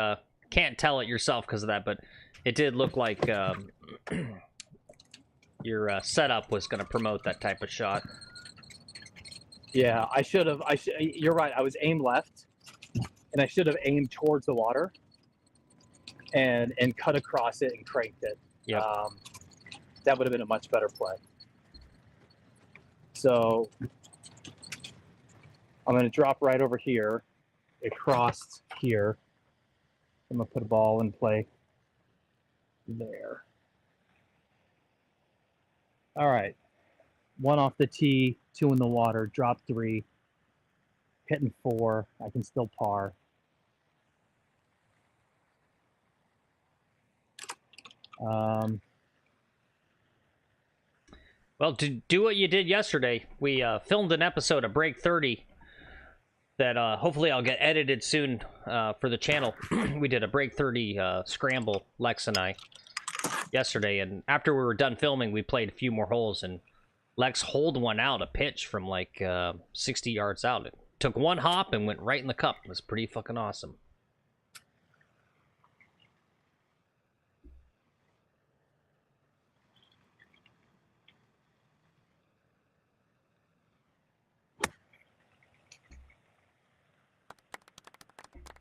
can't tell it yourself because of that, but it did look like your setup was going to promote that type of shot. Yeah, I should have. You're right. I was aimed left, and I should have aimed towards the water and cut across it and cranked it. Yeah. That would have been a much better play. So I'm going to drop right over here, across here. I'm going to put a ball in play there. All right. 1 off the tee, 2 in the water, drop 3, hitting 4. I can still par. Well, to do what you did yesterday, we filmed an episode of Break 30 that hopefully I'll get edited soon for the channel. We did a Break 30 scramble, Lex and I, yesterday, and after we were done filming, we played a few more holes, and Lex holed one out, a pitch from like 60 yards out. It took 1 hop and went right in the cup. It was pretty fucking awesome.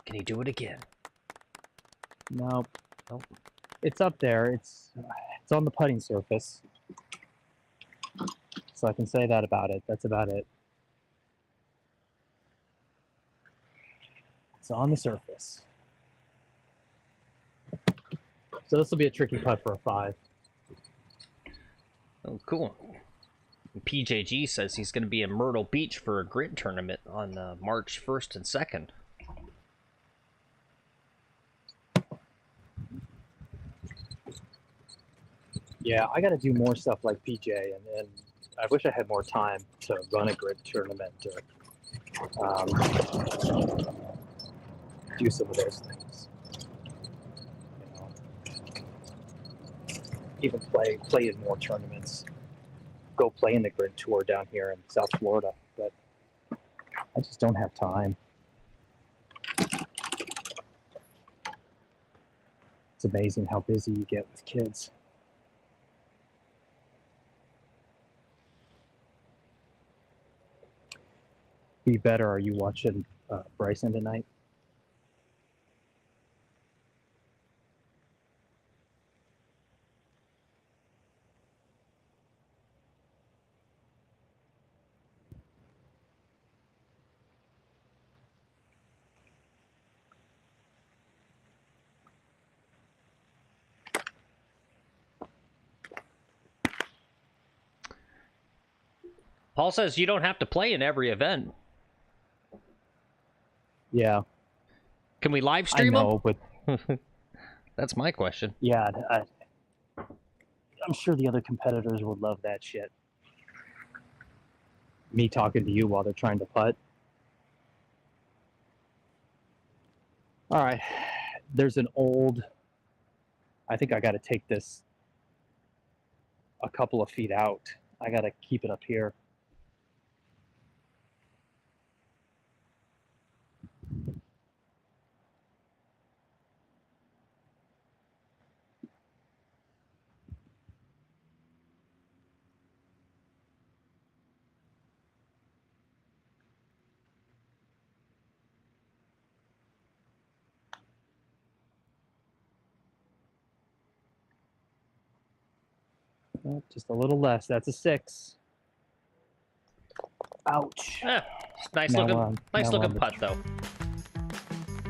Can he do it again? Nope. It's up there. It's on the putting surface. So I can say that about it. That's about it. It's on the surface. So this will be a tricky putt for a 5. Oh, cool. PJG says he's going to be in Myrtle Beach for a grid tournament on March 1st and 2nd. Yeah, I got to do more stuff like PJ, and I wish I had more time to run a grid tournament or do some of those things. You know, even play in more tournaments. Go play in the grid tour down here in South Florida, but I just don't have time. It's amazing how busy you get with kids. Be better. Are you watching Bryson tonight? Paul says you don't have to play in every event. Yeah. Can we live stream I know, but that's my question. yeah, I'm sure the other competitors would love that shit. Me talking to you while they're trying to putt. All right, there's an old, I think I got to take this a couple of feet out. I got to keep it up here. Oh, just a little less. That's a 6. Ouch. Yeah, nice Now looking we're- putt though.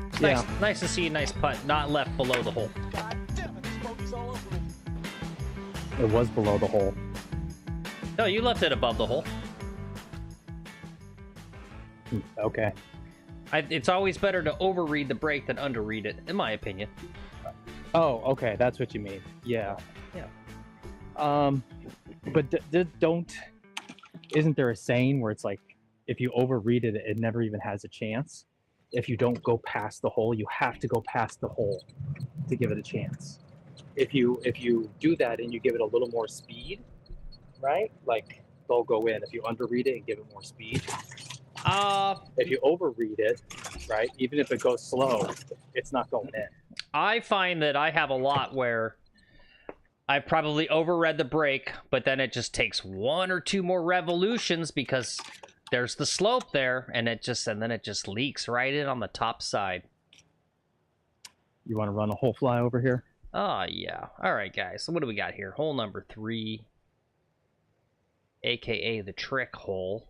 It's Yeah. nice to see a nice putt, not left below the hole. It was below the hole. No, you left it above the hole. Okay. It's always better to overread the break than underread it, in my opinion. Oh, okay. That's what you mean. Yeah. Yeah. But don't. Isn't there a saying where it's like, if you overread it, it never even has a chance? if you don't go past the hole. You have to go past the hole to give it a chance. If you do that and you give it a little more speed, right? Like they'll go in. If you underread it and give it more speed. If you overread it, right? Even if it goes slow, it's not going in. I find that I have a lot where I probably overread the break, but then it just takes 1 or 2 more revolutions because there's the slope there, and then it just leaks right in on the top side. You want to run a hole fly over here? Oh, yeah. All right, guys. So what do we got here? Hole number 3, aka the trick hole.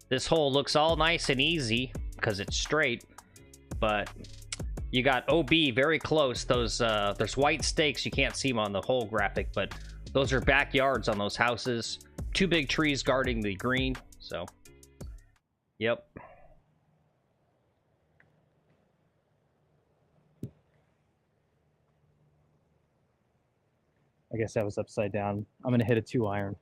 This hole looks all nice and easy because it's straight, but you got OB very close. Those there's white stakes. You can't see them on the hole graphic, but those are backyards on those houses. 2 big trees guarding the green. So, yep. I guess that was upside down. I'm going to hit a 2-iron.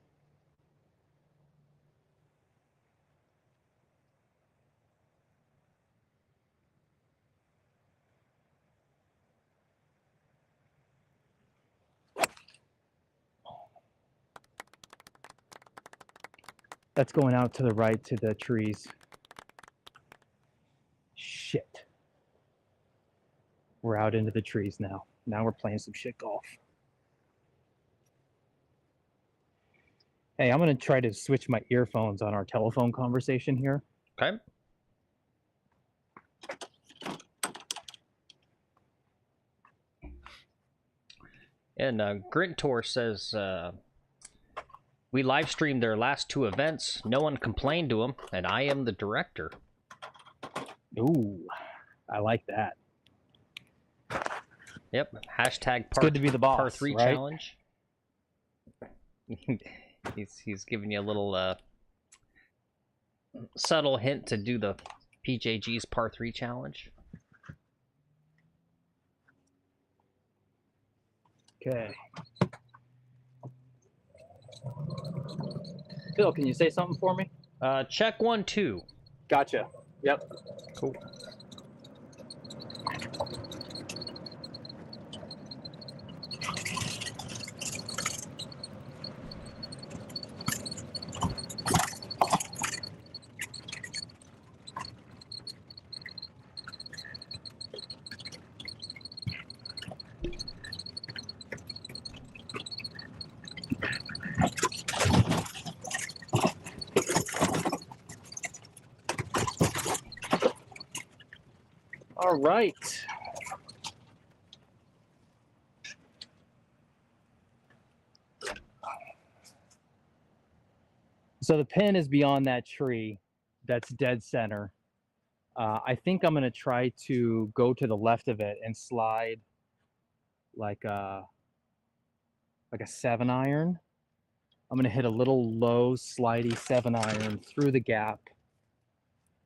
That's going out to the right to the trees. Shit. We're out into the trees now. Now we're playing some shit golf. Hey, I'm going to try to switch my earphones on our telephone conversation here. Okay. And Grintor says, we live streamed their last 2 events. No one complained to them, and I am the director. Ooh, I like that. Yep. Hashtag it's good to be the boss, par 3 right? challenge. he's giving you a little subtle hint to do the PJG's par 3 challenge. Okay. Phil, can you say something for me? Check 1, 2. Gotcha. Yep. Cool. All right. So the pin is beyond that tree. That's dead center. I think I'm going to try to go to the left of it and slide like a 7-iron. I'm going to hit a little low slidey 7-iron through the gap.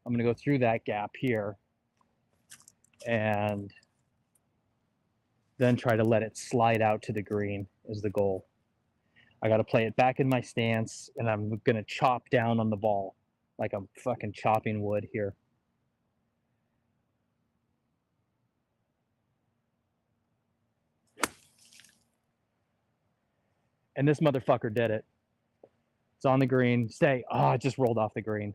I'm going to go through that gap here and then try to let it slide out to the green is the goal. I got to play it back in my stance, and I'm going to chop down on the ball like I'm fucking chopping wood here. And this motherfucker did it. It's on the green. Stay. Oh, it just rolled off the green.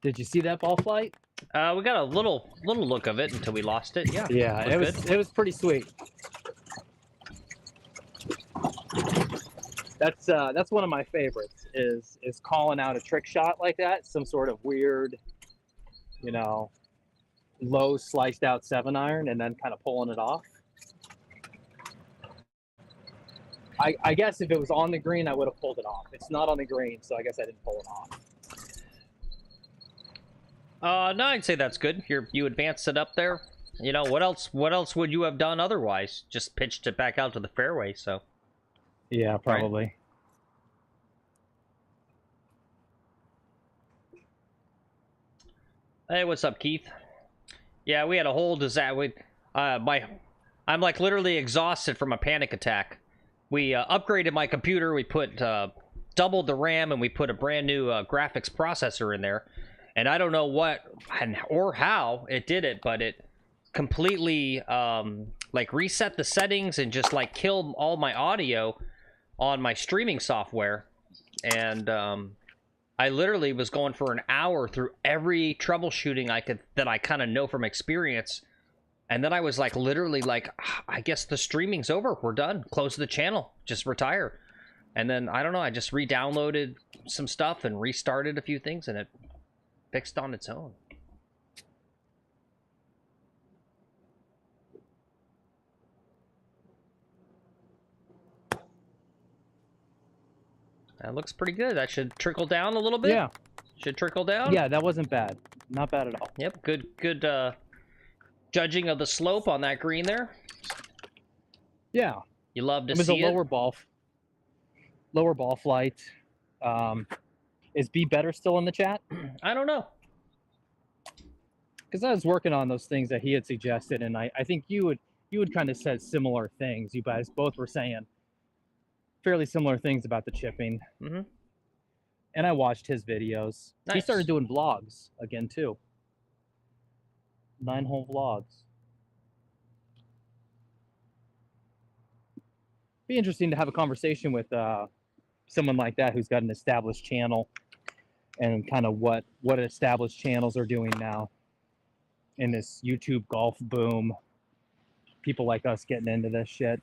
Did you see that ball flight? We got a little look of it until we lost it. Yeah. Yeah, it was pretty sweet. That's one of my favorites is calling out a trick shot like that, some sort of weird, you know, low sliced out 7-iron and then kind of pulling it off. I guess if it was on the green, I would have pulled it off. It's not on the green, so I guess I didn't pull it off. No, I'd say that's good. You advanced it up there. You know, what else would you have done otherwise? Just pitched it back out to the fairway, so. Yeah, probably. Right. Hey, what's up, Keith? Yeah, we had a whole disaster. I'm like literally exhausted from a panic attack. we upgraded my computer. We put doubled the RAM, and we put a brand new graphics processor in there. And I don't know what or how it did it, but it completely like reset the settings and just like killed all my audio on my streaming software. And I literally was going for an hour through every troubleshooting that I kind of know from experience. And then I was like, literally like, I guess the streaming's over. We're done. Close the channel. Just retire. And then, I don't know, I just re-downloaded some stuff and restarted a few things, and it fixed on its own. That looks pretty good. That should trickle down a little bit. Yeah. Should trickle down. Yeah, that wasn't bad. Not bad at all. Yep. Good judging of the slope on that green there. Yeah. You love to It was see a lower ball flight. Is B better still in the chat? I don't know. Because I was working on those things that he had suggested, and I think you had kind of said similar things. You guys both were saying fairly similar things about the chipping. Mm-hmm. And I watched his videos. Nice. He started doing vlogs again too. 9-hole vlogs. Be interesting to have a conversation with someone like that who's got an established channel and kind of what established channels are doing now in this YouTube golf boom. People like us getting into this shit.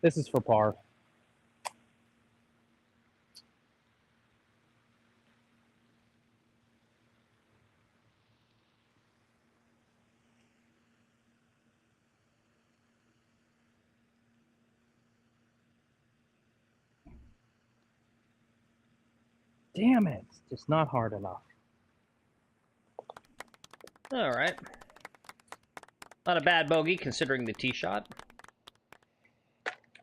This is for par. Damn it, it's just not hard enough. All right. Not a bad bogey considering the tee shot.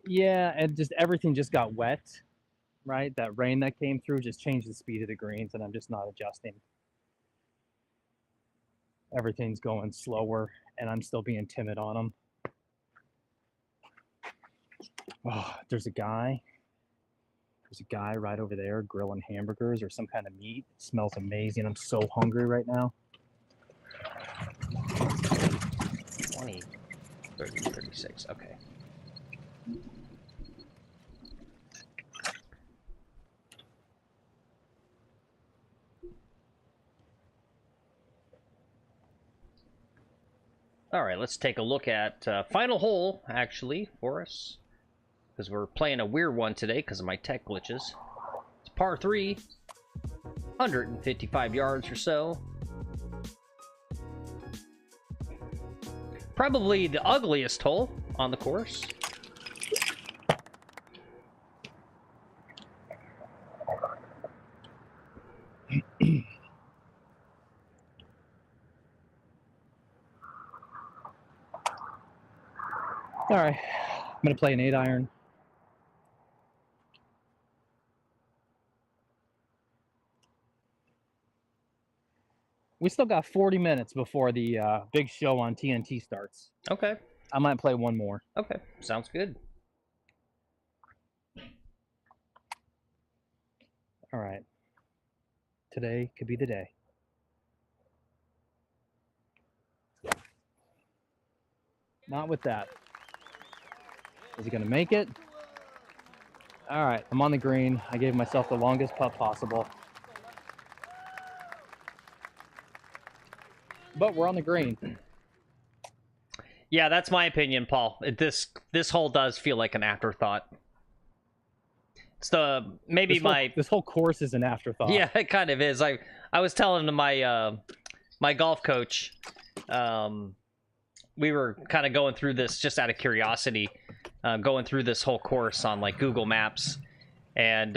Yeah, and just everything just got wet, right? That rain that came through just changed the speed of the greens, and I'm just not adjusting. Everything's going slower, and I'm still being timid on them. Oh, there's a guy right over there grilling hamburgers or some kind of meat. It smells amazing. I'm so hungry right now. 20, 30, 36. Okay. All right, let's take a look at final hole, actually, for us. Because we're playing a weird one today because of my tech glitches. It's par 3, 155 yards or so. Probably the ugliest hole on the course. All right, I'm going to play an 8-iron. We still got 40 minutes before the big show on TNT starts. Okay. I might play one more. Okay. Sounds good. All right. Today could be the day. Not with that. Is he going to make it? All right. I'm on the green. I gave myself the longest putt possible. But we're on the green. Yeah, that's my opinion, Paul. This hole does feel like an afterthought. It's the maybe this whole course is an afterthought. Yeah, it kind of is. I was telling to my my golf coach, we were kind of going through this just out of curiosity, going through this whole course on like Google Maps, and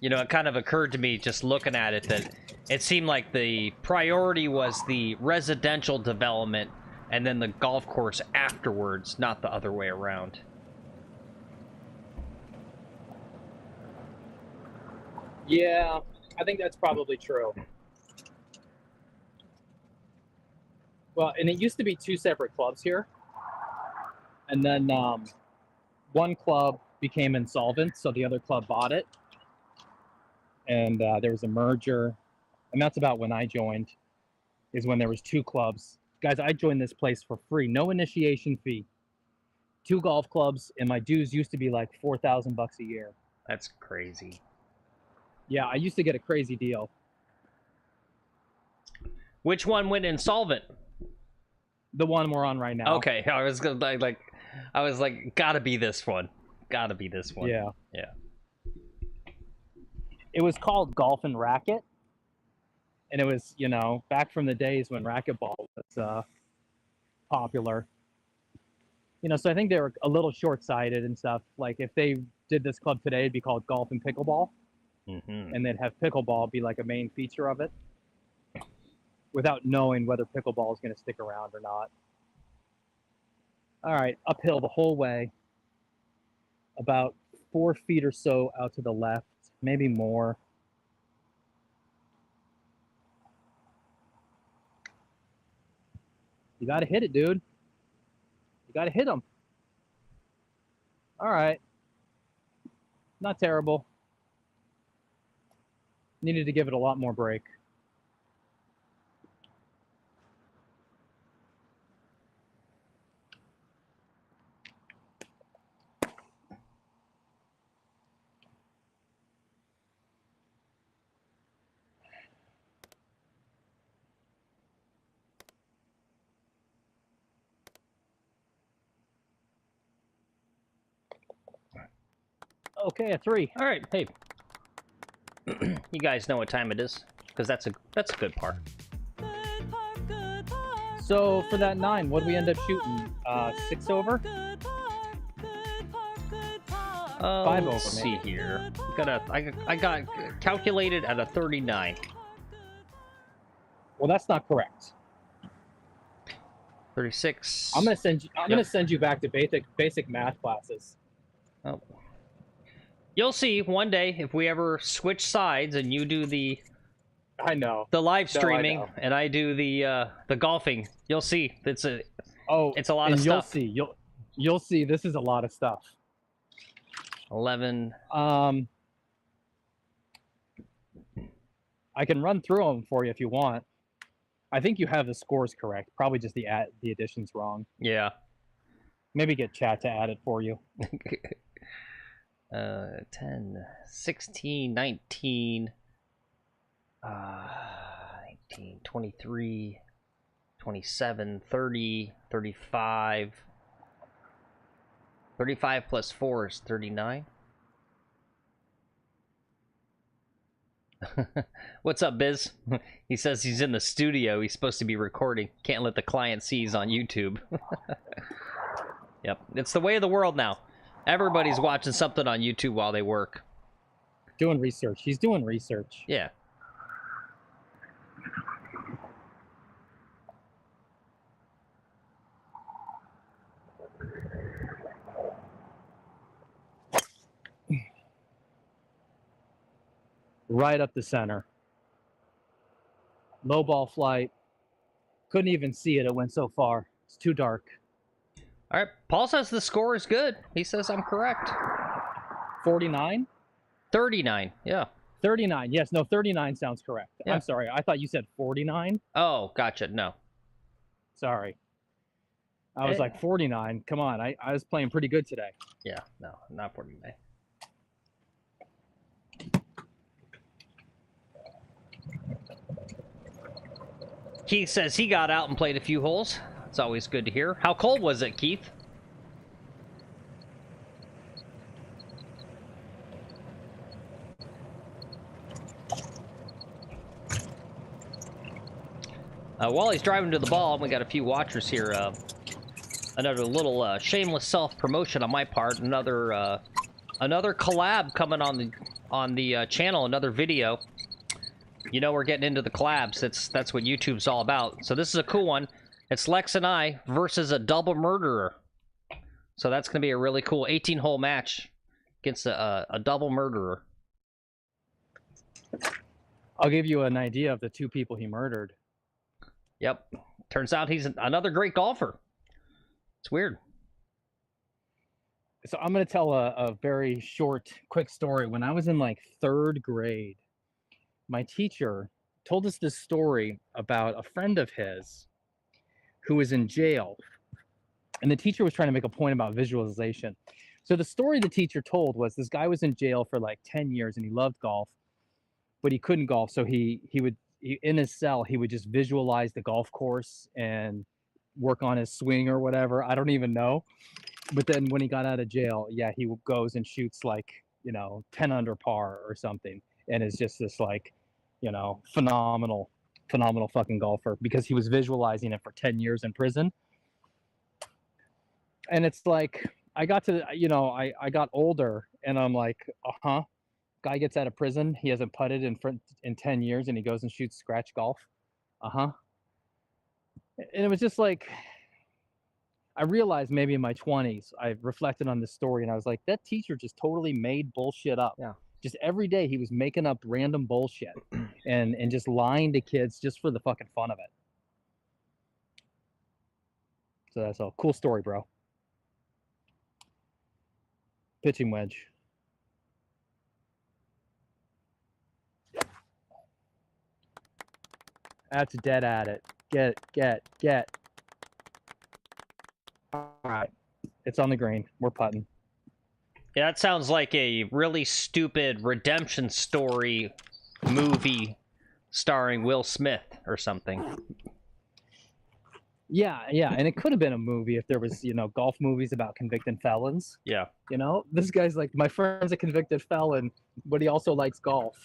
you know, it kind of occurred to me just looking at it that it seemed like the priority was the residential development and then the golf course afterwards, not the other way around. Yeah, I think that's probably true. Well, and it used to be 2 separate clubs here. And then one club became insolvent, so the other club bought it, and there was a merger, and that's about when I joined. Is when there was 2 clubs. Guys, I joined this place for free, no initiation fee. 2 golf clubs, and my dues used to be like $4,000 a year. That's crazy. Yeah, I used to get a crazy deal. Which one went insolvent? The one we're on right now. Okay, I was gonna like, gotta be this one. Gotta be this one. Yeah. Yeah. It was called Golf and Racket. And it was, you know, back from the days when racquetball was popular. You know, so I think they were a little short-sighted and stuff. Like, if they did this club today, it'd be called Golf and Pickleball. Mm-hmm. And they'd have pickleball be like a main feature of it, without knowing whether pickleball is going to stick around or not. All right, uphill the whole way. About 4 feet or so out to the left, maybe more. You got to hit it, dude. You got to hit them. All right. Not terrible. Needed to give it a lot more break. Okay, a 3. All right, hey. You guys know what time it is, because that's a good par. So for that 9, what do we end up shooting? 6 over? 5 over. Let's see here. I got calculated at a 39. Well, that's not correct. 36. I'm gonna send you back to basic math classes. Oh. You'll see one day if we ever switch sides and you do the live streaming and I do the golfing. You'll see it's a lot of stuff. You'll see this is a lot of stuff. 11. I can run through them for you if you want. I think you have the scores correct. Probably just the additions wrong. Yeah. Maybe get chat to add it for you. 10, 16, 19, 19, 23, 27, 30, 35. 35 plus 4 is 39. What's up, Biz? He says he's in the studio. He's supposed to be recording. Can't let the client see he's on YouTube. Yep, it's the way of the world now. Everybody's watching something on YouTube while they work. Doing research. He's doing research. Yeah. Right up the center. Low ball flight. Couldn't even see it. It went so far. It's too dark. All right. Paul says the score is good. He says I'm correct. 49? 39. Yeah. 39. Yes. No, 39 sounds correct. Yeah. I'm sorry. I thought you said 49. Oh, gotcha. No. Sorry. I was like 49. Come on. I was playing pretty good today. Yeah. No, not 49. Keith says he got out and played a few holes. It's always good to hear. How cold was it, Keith? While he's driving to the ball, we got a few watchers here. Another little shameless self-promotion on my part. Another collab coming on the channel. Another video. You know we're getting into the collabs. That's what YouTube's all about. So this is a cool one. It's Lex and I versus a double murderer. So that's going to be a really cool 18-hole match against a double murderer. I'll give you an idea of the 2 people he murdered. Yep. Turns out he's another great golfer. It's weird. So I'm going to tell a very short, quick story. When I was in like 3rd grade, my teacher told us this story about a friend of his who was in jail. And the teacher was trying to make a point about visualization. So the story the teacher told was this guy was in jail for like 10 years and he loved golf, but he couldn't golf. So he in his cell, he would just visualize the golf course and work on his swing or whatever. I don't even know. But then when he got out of jail, yeah, he goes and shoots like, 10 under par or something. And is just this like, phenomenal fucking golfer because he was visualizing it for 10 years in prison. And it's like, I got to, I got older and I'm like, guy gets out of prison. He hasn't putted in 10 years and he goes and shoots scratch golf. And it was just like, I realized maybe in my 20s, I reflected on this story and I was like, that teacher just totally made bullshit up. Yeah. Just every day he was making up random bullshit and just lying to kids just for the fucking fun of it. So that's a cool story, bro. Pitching wedge. That's dead at it. Get. All right. It's on the green. We're putting. Yeah, that sounds like a really stupid redemption story movie starring Will Smith or something. Yeah, and it could have been a movie if there was, golf movies about convicted felons. Yeah. This guy's like, my friend's a convicted felon, but he also likes golf.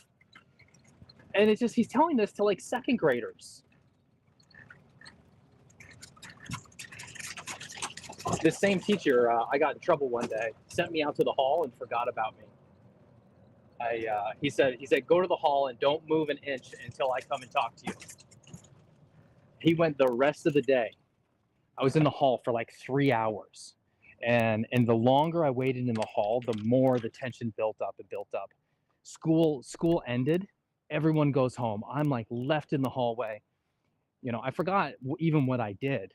And it's just, he's telling this to like 2nd graders. This same teacher, I got in trouble one day, sent me out to the hall and forgot about me. He said, go to the hall and don't move an inch until I come and talk to you. He went the rest of the day. I was in the hall for like 3 hours. And the longer I waited in the hall, the more the tension built up and built up. School ended. Everyone goes home. I'm like left in the hallway. I forgot even what I did.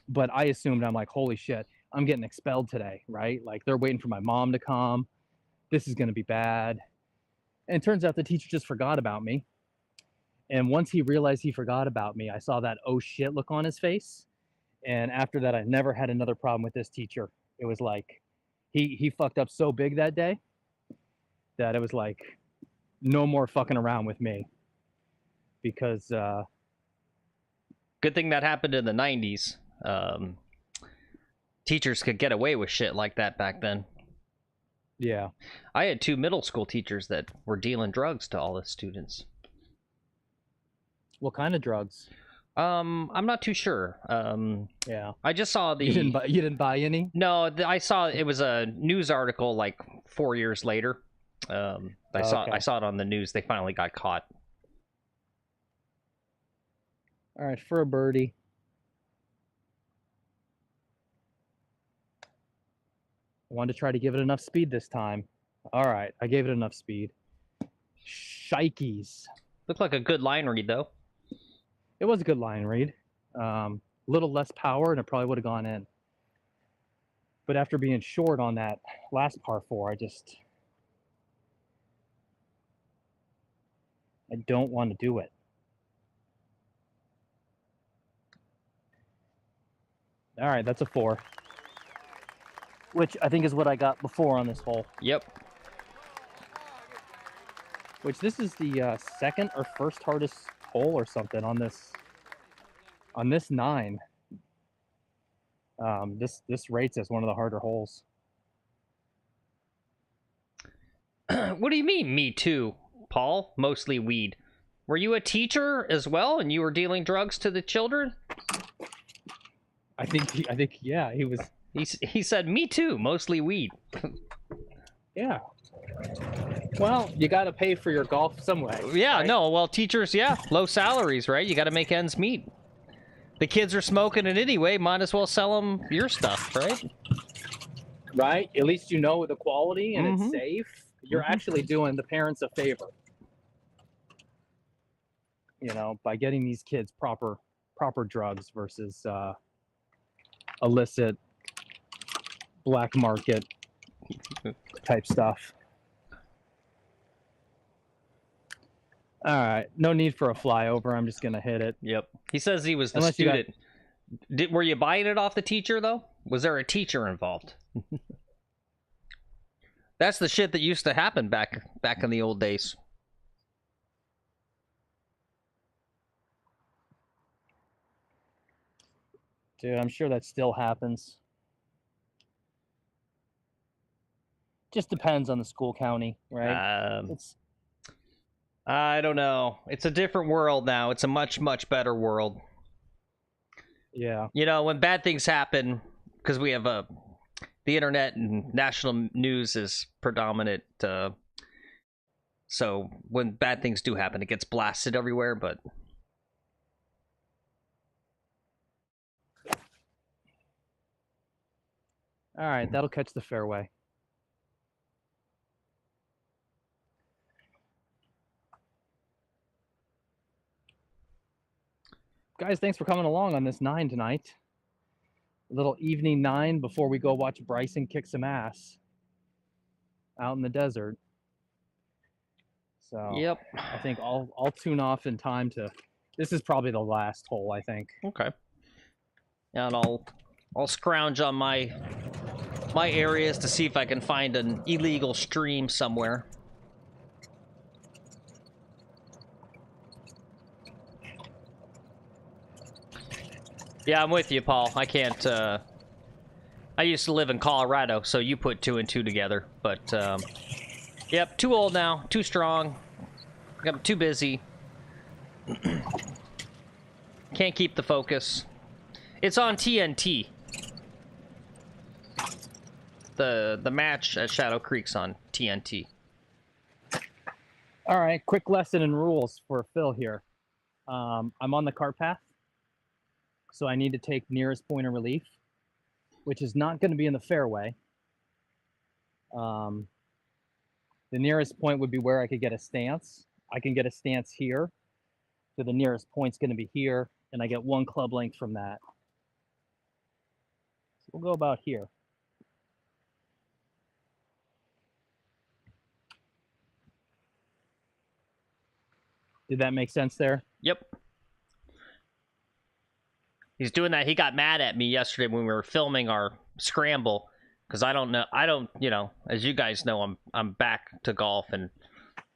But I assumed, I'm like, holy shit, I'm getting expelled today, right? Like they're waiting for my mom to come. This is going to be bad. And it turns out the teacher just forgot about me. And once he realized he forgot about me, I saw that oh shit look on his face. And after that, I never had another problem with this teacher. It was like, he fucked up so big that day that it was like, no more fucking around with me. Because, good thing that happened in the 90s. Teachers could get away with shit like that back then. Yeah. I had 2 middle school teachers that were dealing drugs to all the students. What kind of drugs? I'm not too sure. Yeah. I just saw the... You didn't buy any? No, I saw it was a news article like 4 years later. I saw it on the news. They finally got caught. All right, for a birdie. I wanted to try to give it enough speed this time. All right, I gave it enough speed. Shikeys. Looked like a good line read, though. It was a good line read. Little less power, and it probably would have gone in. But after being short on that last par 4, I don't want to do it. All right, that's a 4. Which I think is what I got before on this hole. Yep. Which this is the second or first hardest hole or something on this 9. This rates as one of the harder holes. What do you mean, me too, Paul? Mostly weed. Were you a teacher as well, and you were dealing drugs to the children? I think yeah, he was. He said, me too, mostly weed. Yeah. Well, you got to pay for your golf some way. Yeah, right? no, well, teachers, yeah, low salaries, right? You got to make ends meet. The kids are smoking it anyway, might as well sell them your stuff, right? Right? At least you know the quality and it's safe. You're actually doing the parents a favor. By getting these kids proper drugs versus illicit black market type stuff. All right, no need for a flyover. I'm just gonna hit it. Yep. He says he was the Unless you got- student. Were you buying it off the teacher though? Was there a teacher involved? That's the shit that used to happen back in the old days. Dude, I'm sure that still happens. Just depends on the school county, right? I don't know. It's a different world now. It's a much, much better world. Yeah. You know, when bad things happen, because we have the internet and national news is predominant. So when bad things do happen, it gets blasted everywhere. But all right, that'll catch the fairway. Guys, thanks for coming along on this 9 tonight. A little evening 9 before we go watch Bryson kick some ass out in the desert. So yep. I think I'll tune off in time to. This is probably the last hole, I think. Okay. And I'll scrounge on my areas to see if I can find an illegal stream somewhere. Yeah, I'm with you, Paul. I can't, I used to live in Colorado, so you put 2 and 2 together. But, yep, too old now, too strong. I'm too busy. Can't keep the focus. It's on TNT. The match at Shadow Creek's on TNT. All right, quick lesson in rules for Phil here. I'm on the cart path, so I need to take nearest point of relief, which is not going to be in the fairway. The nearest point would be where I could get a stance. I can get a stance here, so the nearest point's going to be here, and I get 1 club length from that. So we'll go about here. Did that make sense there? Yep. He's doing that. He got mad at me yesterday when we were filming our scramble because I don't, you know, as you guys know, I'm back to golf and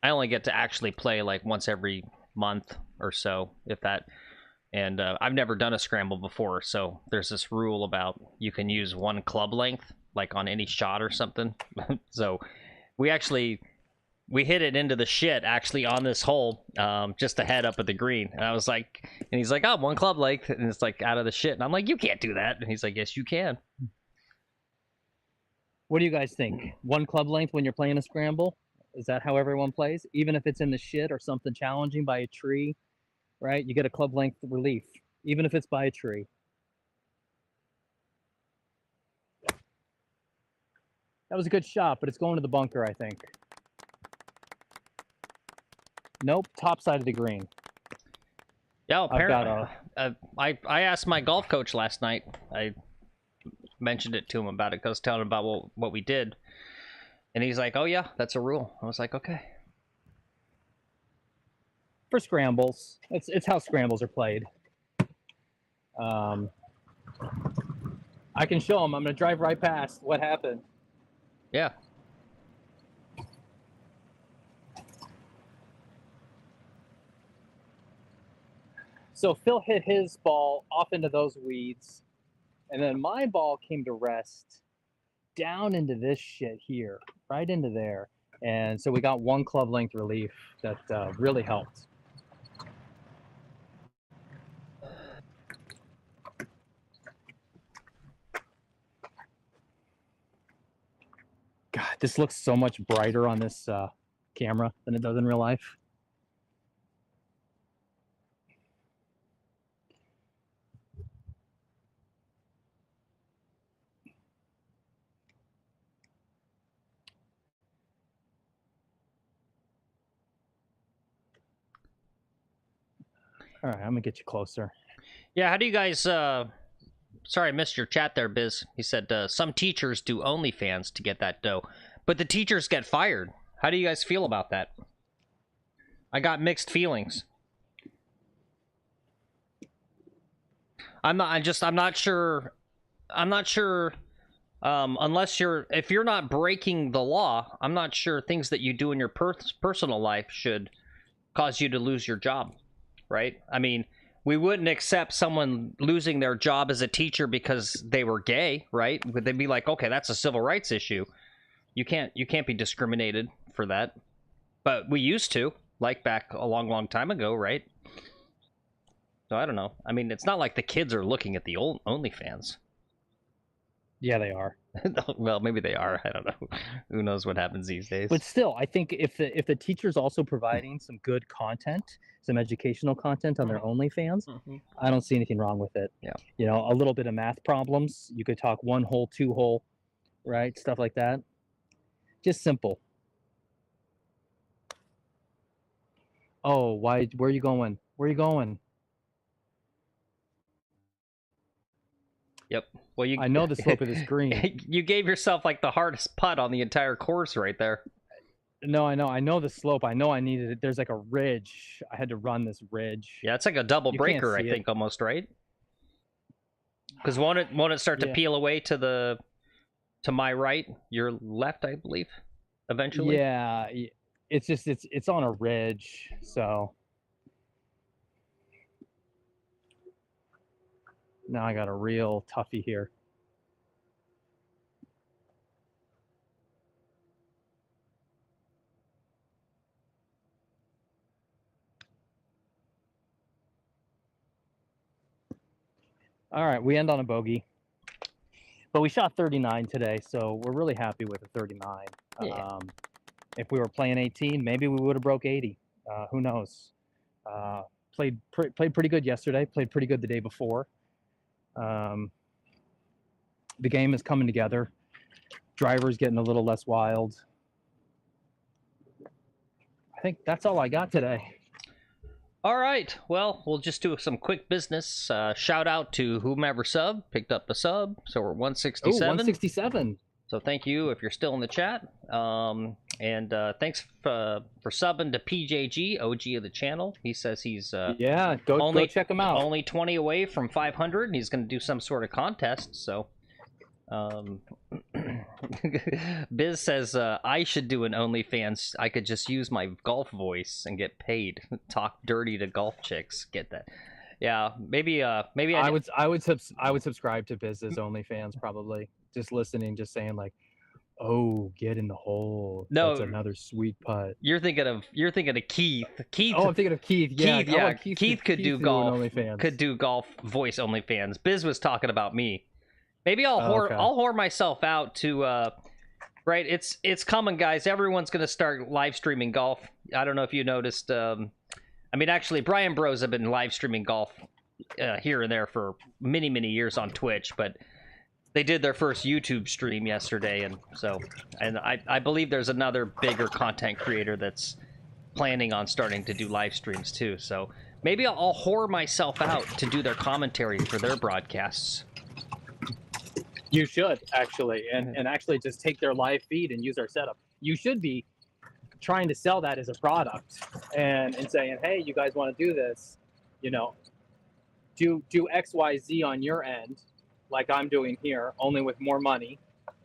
I only get to actually play like once every month or so, if that. And I've never done a scramble before, so there's this rule about you can use 1 club length, like on any shot or something. So we hit it into the shit actually on this hole, just to head up at the green. And I was like, and he's like, oh, 1 club length, and it's like out of the shit. And I'm like, you can't do that. And he's like, yes, you can. What do you guys think? 1 club length when you're playing a scramble? Is that how everyone plays? Even if it's in the shit or something challenging by a tree, right? You get a club length relief, even if it's by a tree. That was a good shot, but it's going to the bunker, I think. Nope, top side of the green. Yeah, apparently. I asked my golf coach last night. I mentioned it to him about it because I was telling him about what we did. And he's like, oh yeah, that's a rule. I was like, okay. For scrambles, it's how scrambles are played. I can show him. I'm going to drive right past what happened. Yeah. So Phil hit his ball off into those weeds, and then my ball came to rest down into this shit here, right into there. And so we got 1 club length relief that really helped. God, this looks so much brighter on this camera than it does in real life. All right, I'm gonna get you closer. Yeah, how do you guys sorry I missed your chat there, Biz. He said some teachers do OnlyFans to get that dough, but the teachers get fired. How do you guys feel about that? I got mixed feelings. I'm not sure. I'm not sure. If you're not breaking the law, I'm not sure things that you do in your personal life should cause you to lose your job, right? I mean, we wouldn't accept someone losing their job as a teacher because they were gay, right? Would they be like, okay, that's a civil rights issue. You can't be discriminated for that. But we used to, like back a long time ago, right? So I don't know. I mean, it's not like the kids are looking at the old OnlyFans. Yeah, they are. Well, maybe they are. I don't know. Who knows what happens these days? But still, I think if the teacher's also providing some good content, some educational content on their OnlyFans, I don't see anything wrong with it. Yeah. You know, a little bit of math problems. You could talk 1 hole, 2 hole, right? Stuff like that. Just simple. Oh, why? Where are you going? Where are you going? Yep. Well, I know the slope of this green. You gave yourself like the hardest putt on the entire course right there. No, I know the slope. I know I needed it. There's like a ridge. I had to run this ridge. Yeah, it's like a double You can't breaker, I see think, almost, right? Because won't it start to peel away to my right, your left, I believe, eventually? Yeah, it's just it's on a ridge, so now I got a real toughie here. All right, we end on a bogey, but we shot 39 today, so we're really happy with a 39. Yeah. If we were playing 18, maybe we would have broke 80. Who knows? Played pretty good yesterday. Played pretty good the day before. The game is coming together. Driver's getting a little less wild. I think that's all I got today. All right. Well, we'll just do some quick business. Shout out to whomever picked up the sub. So we're 167. Oh, 167. So thank you if you're still in the chat. And thanks for subbing to PJG, OG of the channel. He says he's yeah, go check him out. Only 20 away from 500, and he's going to do some sort of contest. So Biz says I should do an OnlyFans. I could just use my golf voice and get paid. Talk dirty to golf chicks. Get that? Yeah, maybe I would subscribe to Biz's OnlyFans probably. Just listening, just saying like, oh, get in the hole. No, that's another sweet putt. You're thinking of Keith. Keith. Oh, I'm thinking of Keith. Yeah, Keith could do golf. Could do golf voice OnlyFans. Biz was talking about me. Maybe I'll whore myself out to right. It's coming, guys. Everyone's gonna start live streaming golf. I don't know if you noticed. I mean, actually, Brian Bros have been live streaming golf here and there for many years on Twitch, but they did their first YouTube stream yesterday, and I believe there's another bigger content creator that's planning on starting to do live streams too. So maybe I'll whore myself out to do their commentary for their broadcasts. You should actually, and actually just take their live feed and use our setup. You should be trying to sell that as a product and saying, hey, you guys want to do this, you know, do XYZ on your end, like I'm doing here, only with more money.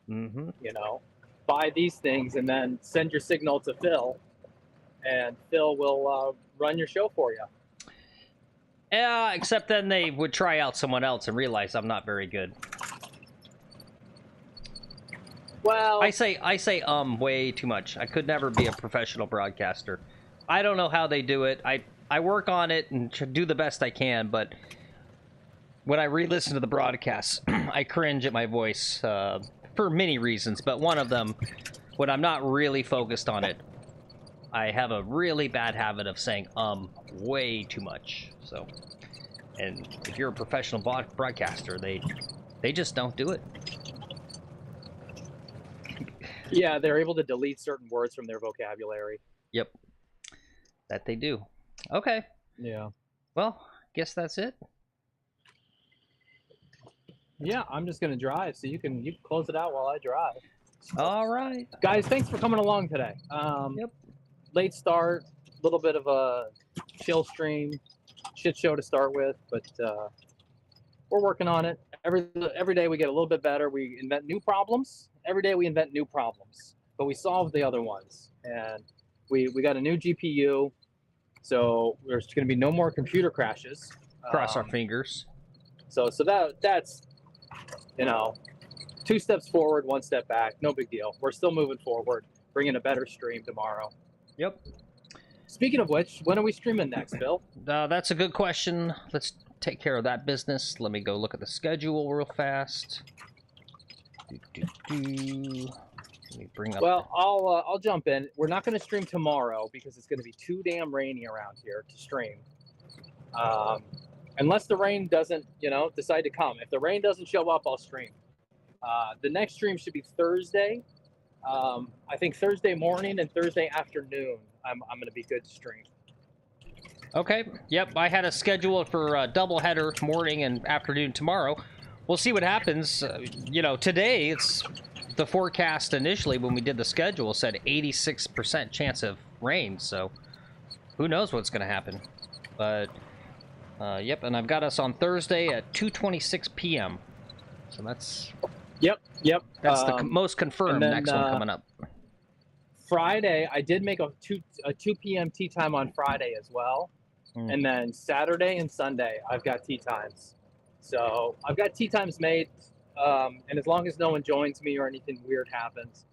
You know, buy these things and then send your signal to Phil, and Phil will run your show for you. Yeah, except then they would try out someone else and realize I'm not very good. Well, I say way too much. I could never be a professional broadcaster. I don't know how they do it. I work on it and do the best I can, but when I re-listen to the broadcasts, I cringe at my voice for many reasons, but one of them, when I'm not really focused on it, I have a really bad habit of saying way too much. So, and if you're a professional broadcaster, they just don't do it. Yeah, they're able to delete certain words from their vocabulary. Yep, that they do. Okay. Yeah. Well, guess that's it. Yeah, I'm just gonna drive, so you can close it out while I drive. All right. Guys, thanks for coming along today. Yep. Late start, a little bit of a chill stream, shit show to start with, but we're working on it. Every day we get a little bit better. We invent new problems. Every day we invent new problems, but we solve the other ones. And we got a new GPU, so there's going to be no more computer crashes. Cross our fingers. So that's, you know, 2 steps forward, 1 step back. No big deal. We're still moving forward, bringing a better stream tomorrow. Yep. Speaking of which, when are we streaming next, Bill? That's a good question. Let's take care of that business. Let me go look at the schedule real fast. Let me bring up. Well, I'll jump in. We're not going to stream tomorrow because it's going to be too damn rainy around here to stream. Unless the rain doesn't, you know, decide to come. If the rain doesn't show up, I'll stream. The next stream should be Thursday. I think Thursday morning and Thursday afternoon. I'm going to be good to stream. Okay. Yep. I had a schedule for doubleheader morning and afternoon tomorrow. We'll see what happens. You know, today it's the forecast initially when we did the schedule said 86% chance of rain. So who knows what's going to happen? But yep. And I've got us on Thursday at 2:26 p.m. So that's. Yep. That's the most confirmed next one coming up. Friday, I did make a 2 p.m. tea time on Friday as well. And then Saturday and Sunday, I've got tea times. So I've got tea times made. And as long as no one joins me or anything weird happens,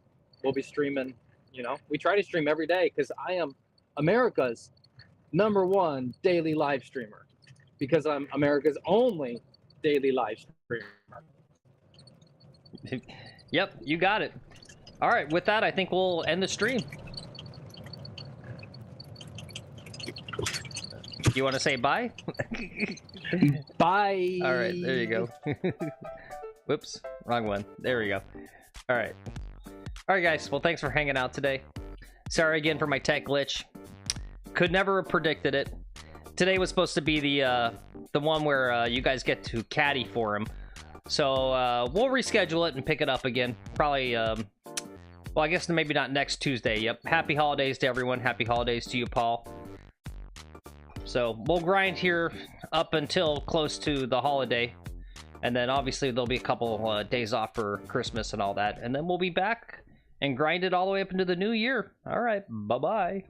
we'll be streaming. You know, we try to stream every day because I am America's #1 daily live streamer because I'm America's only daily live streamer. Yep, you got it. All right, with that, I think we'll end the stream. You want to say bye? Bye. All right, there you go. Whoops, wrong one. There we go. All right. All right, guys. Well, thanks for hanging out today. Sorry again for my tech glitch. Could never have predicted it. Today was supposed to be the one where you guys get to caddy for him. So we'll reschedule it and pick it up again. Probably, well, I guess maybe not next Tuesday. Yep. Happy holidays to everyone. Happy holidays to you, Paul. So we'll grind here up until close to the holiday. And then obviously there'll be a couple days off for Christmas and all that. And then we'll be back and grind it all the way up into the new year. All right. Bye-bye.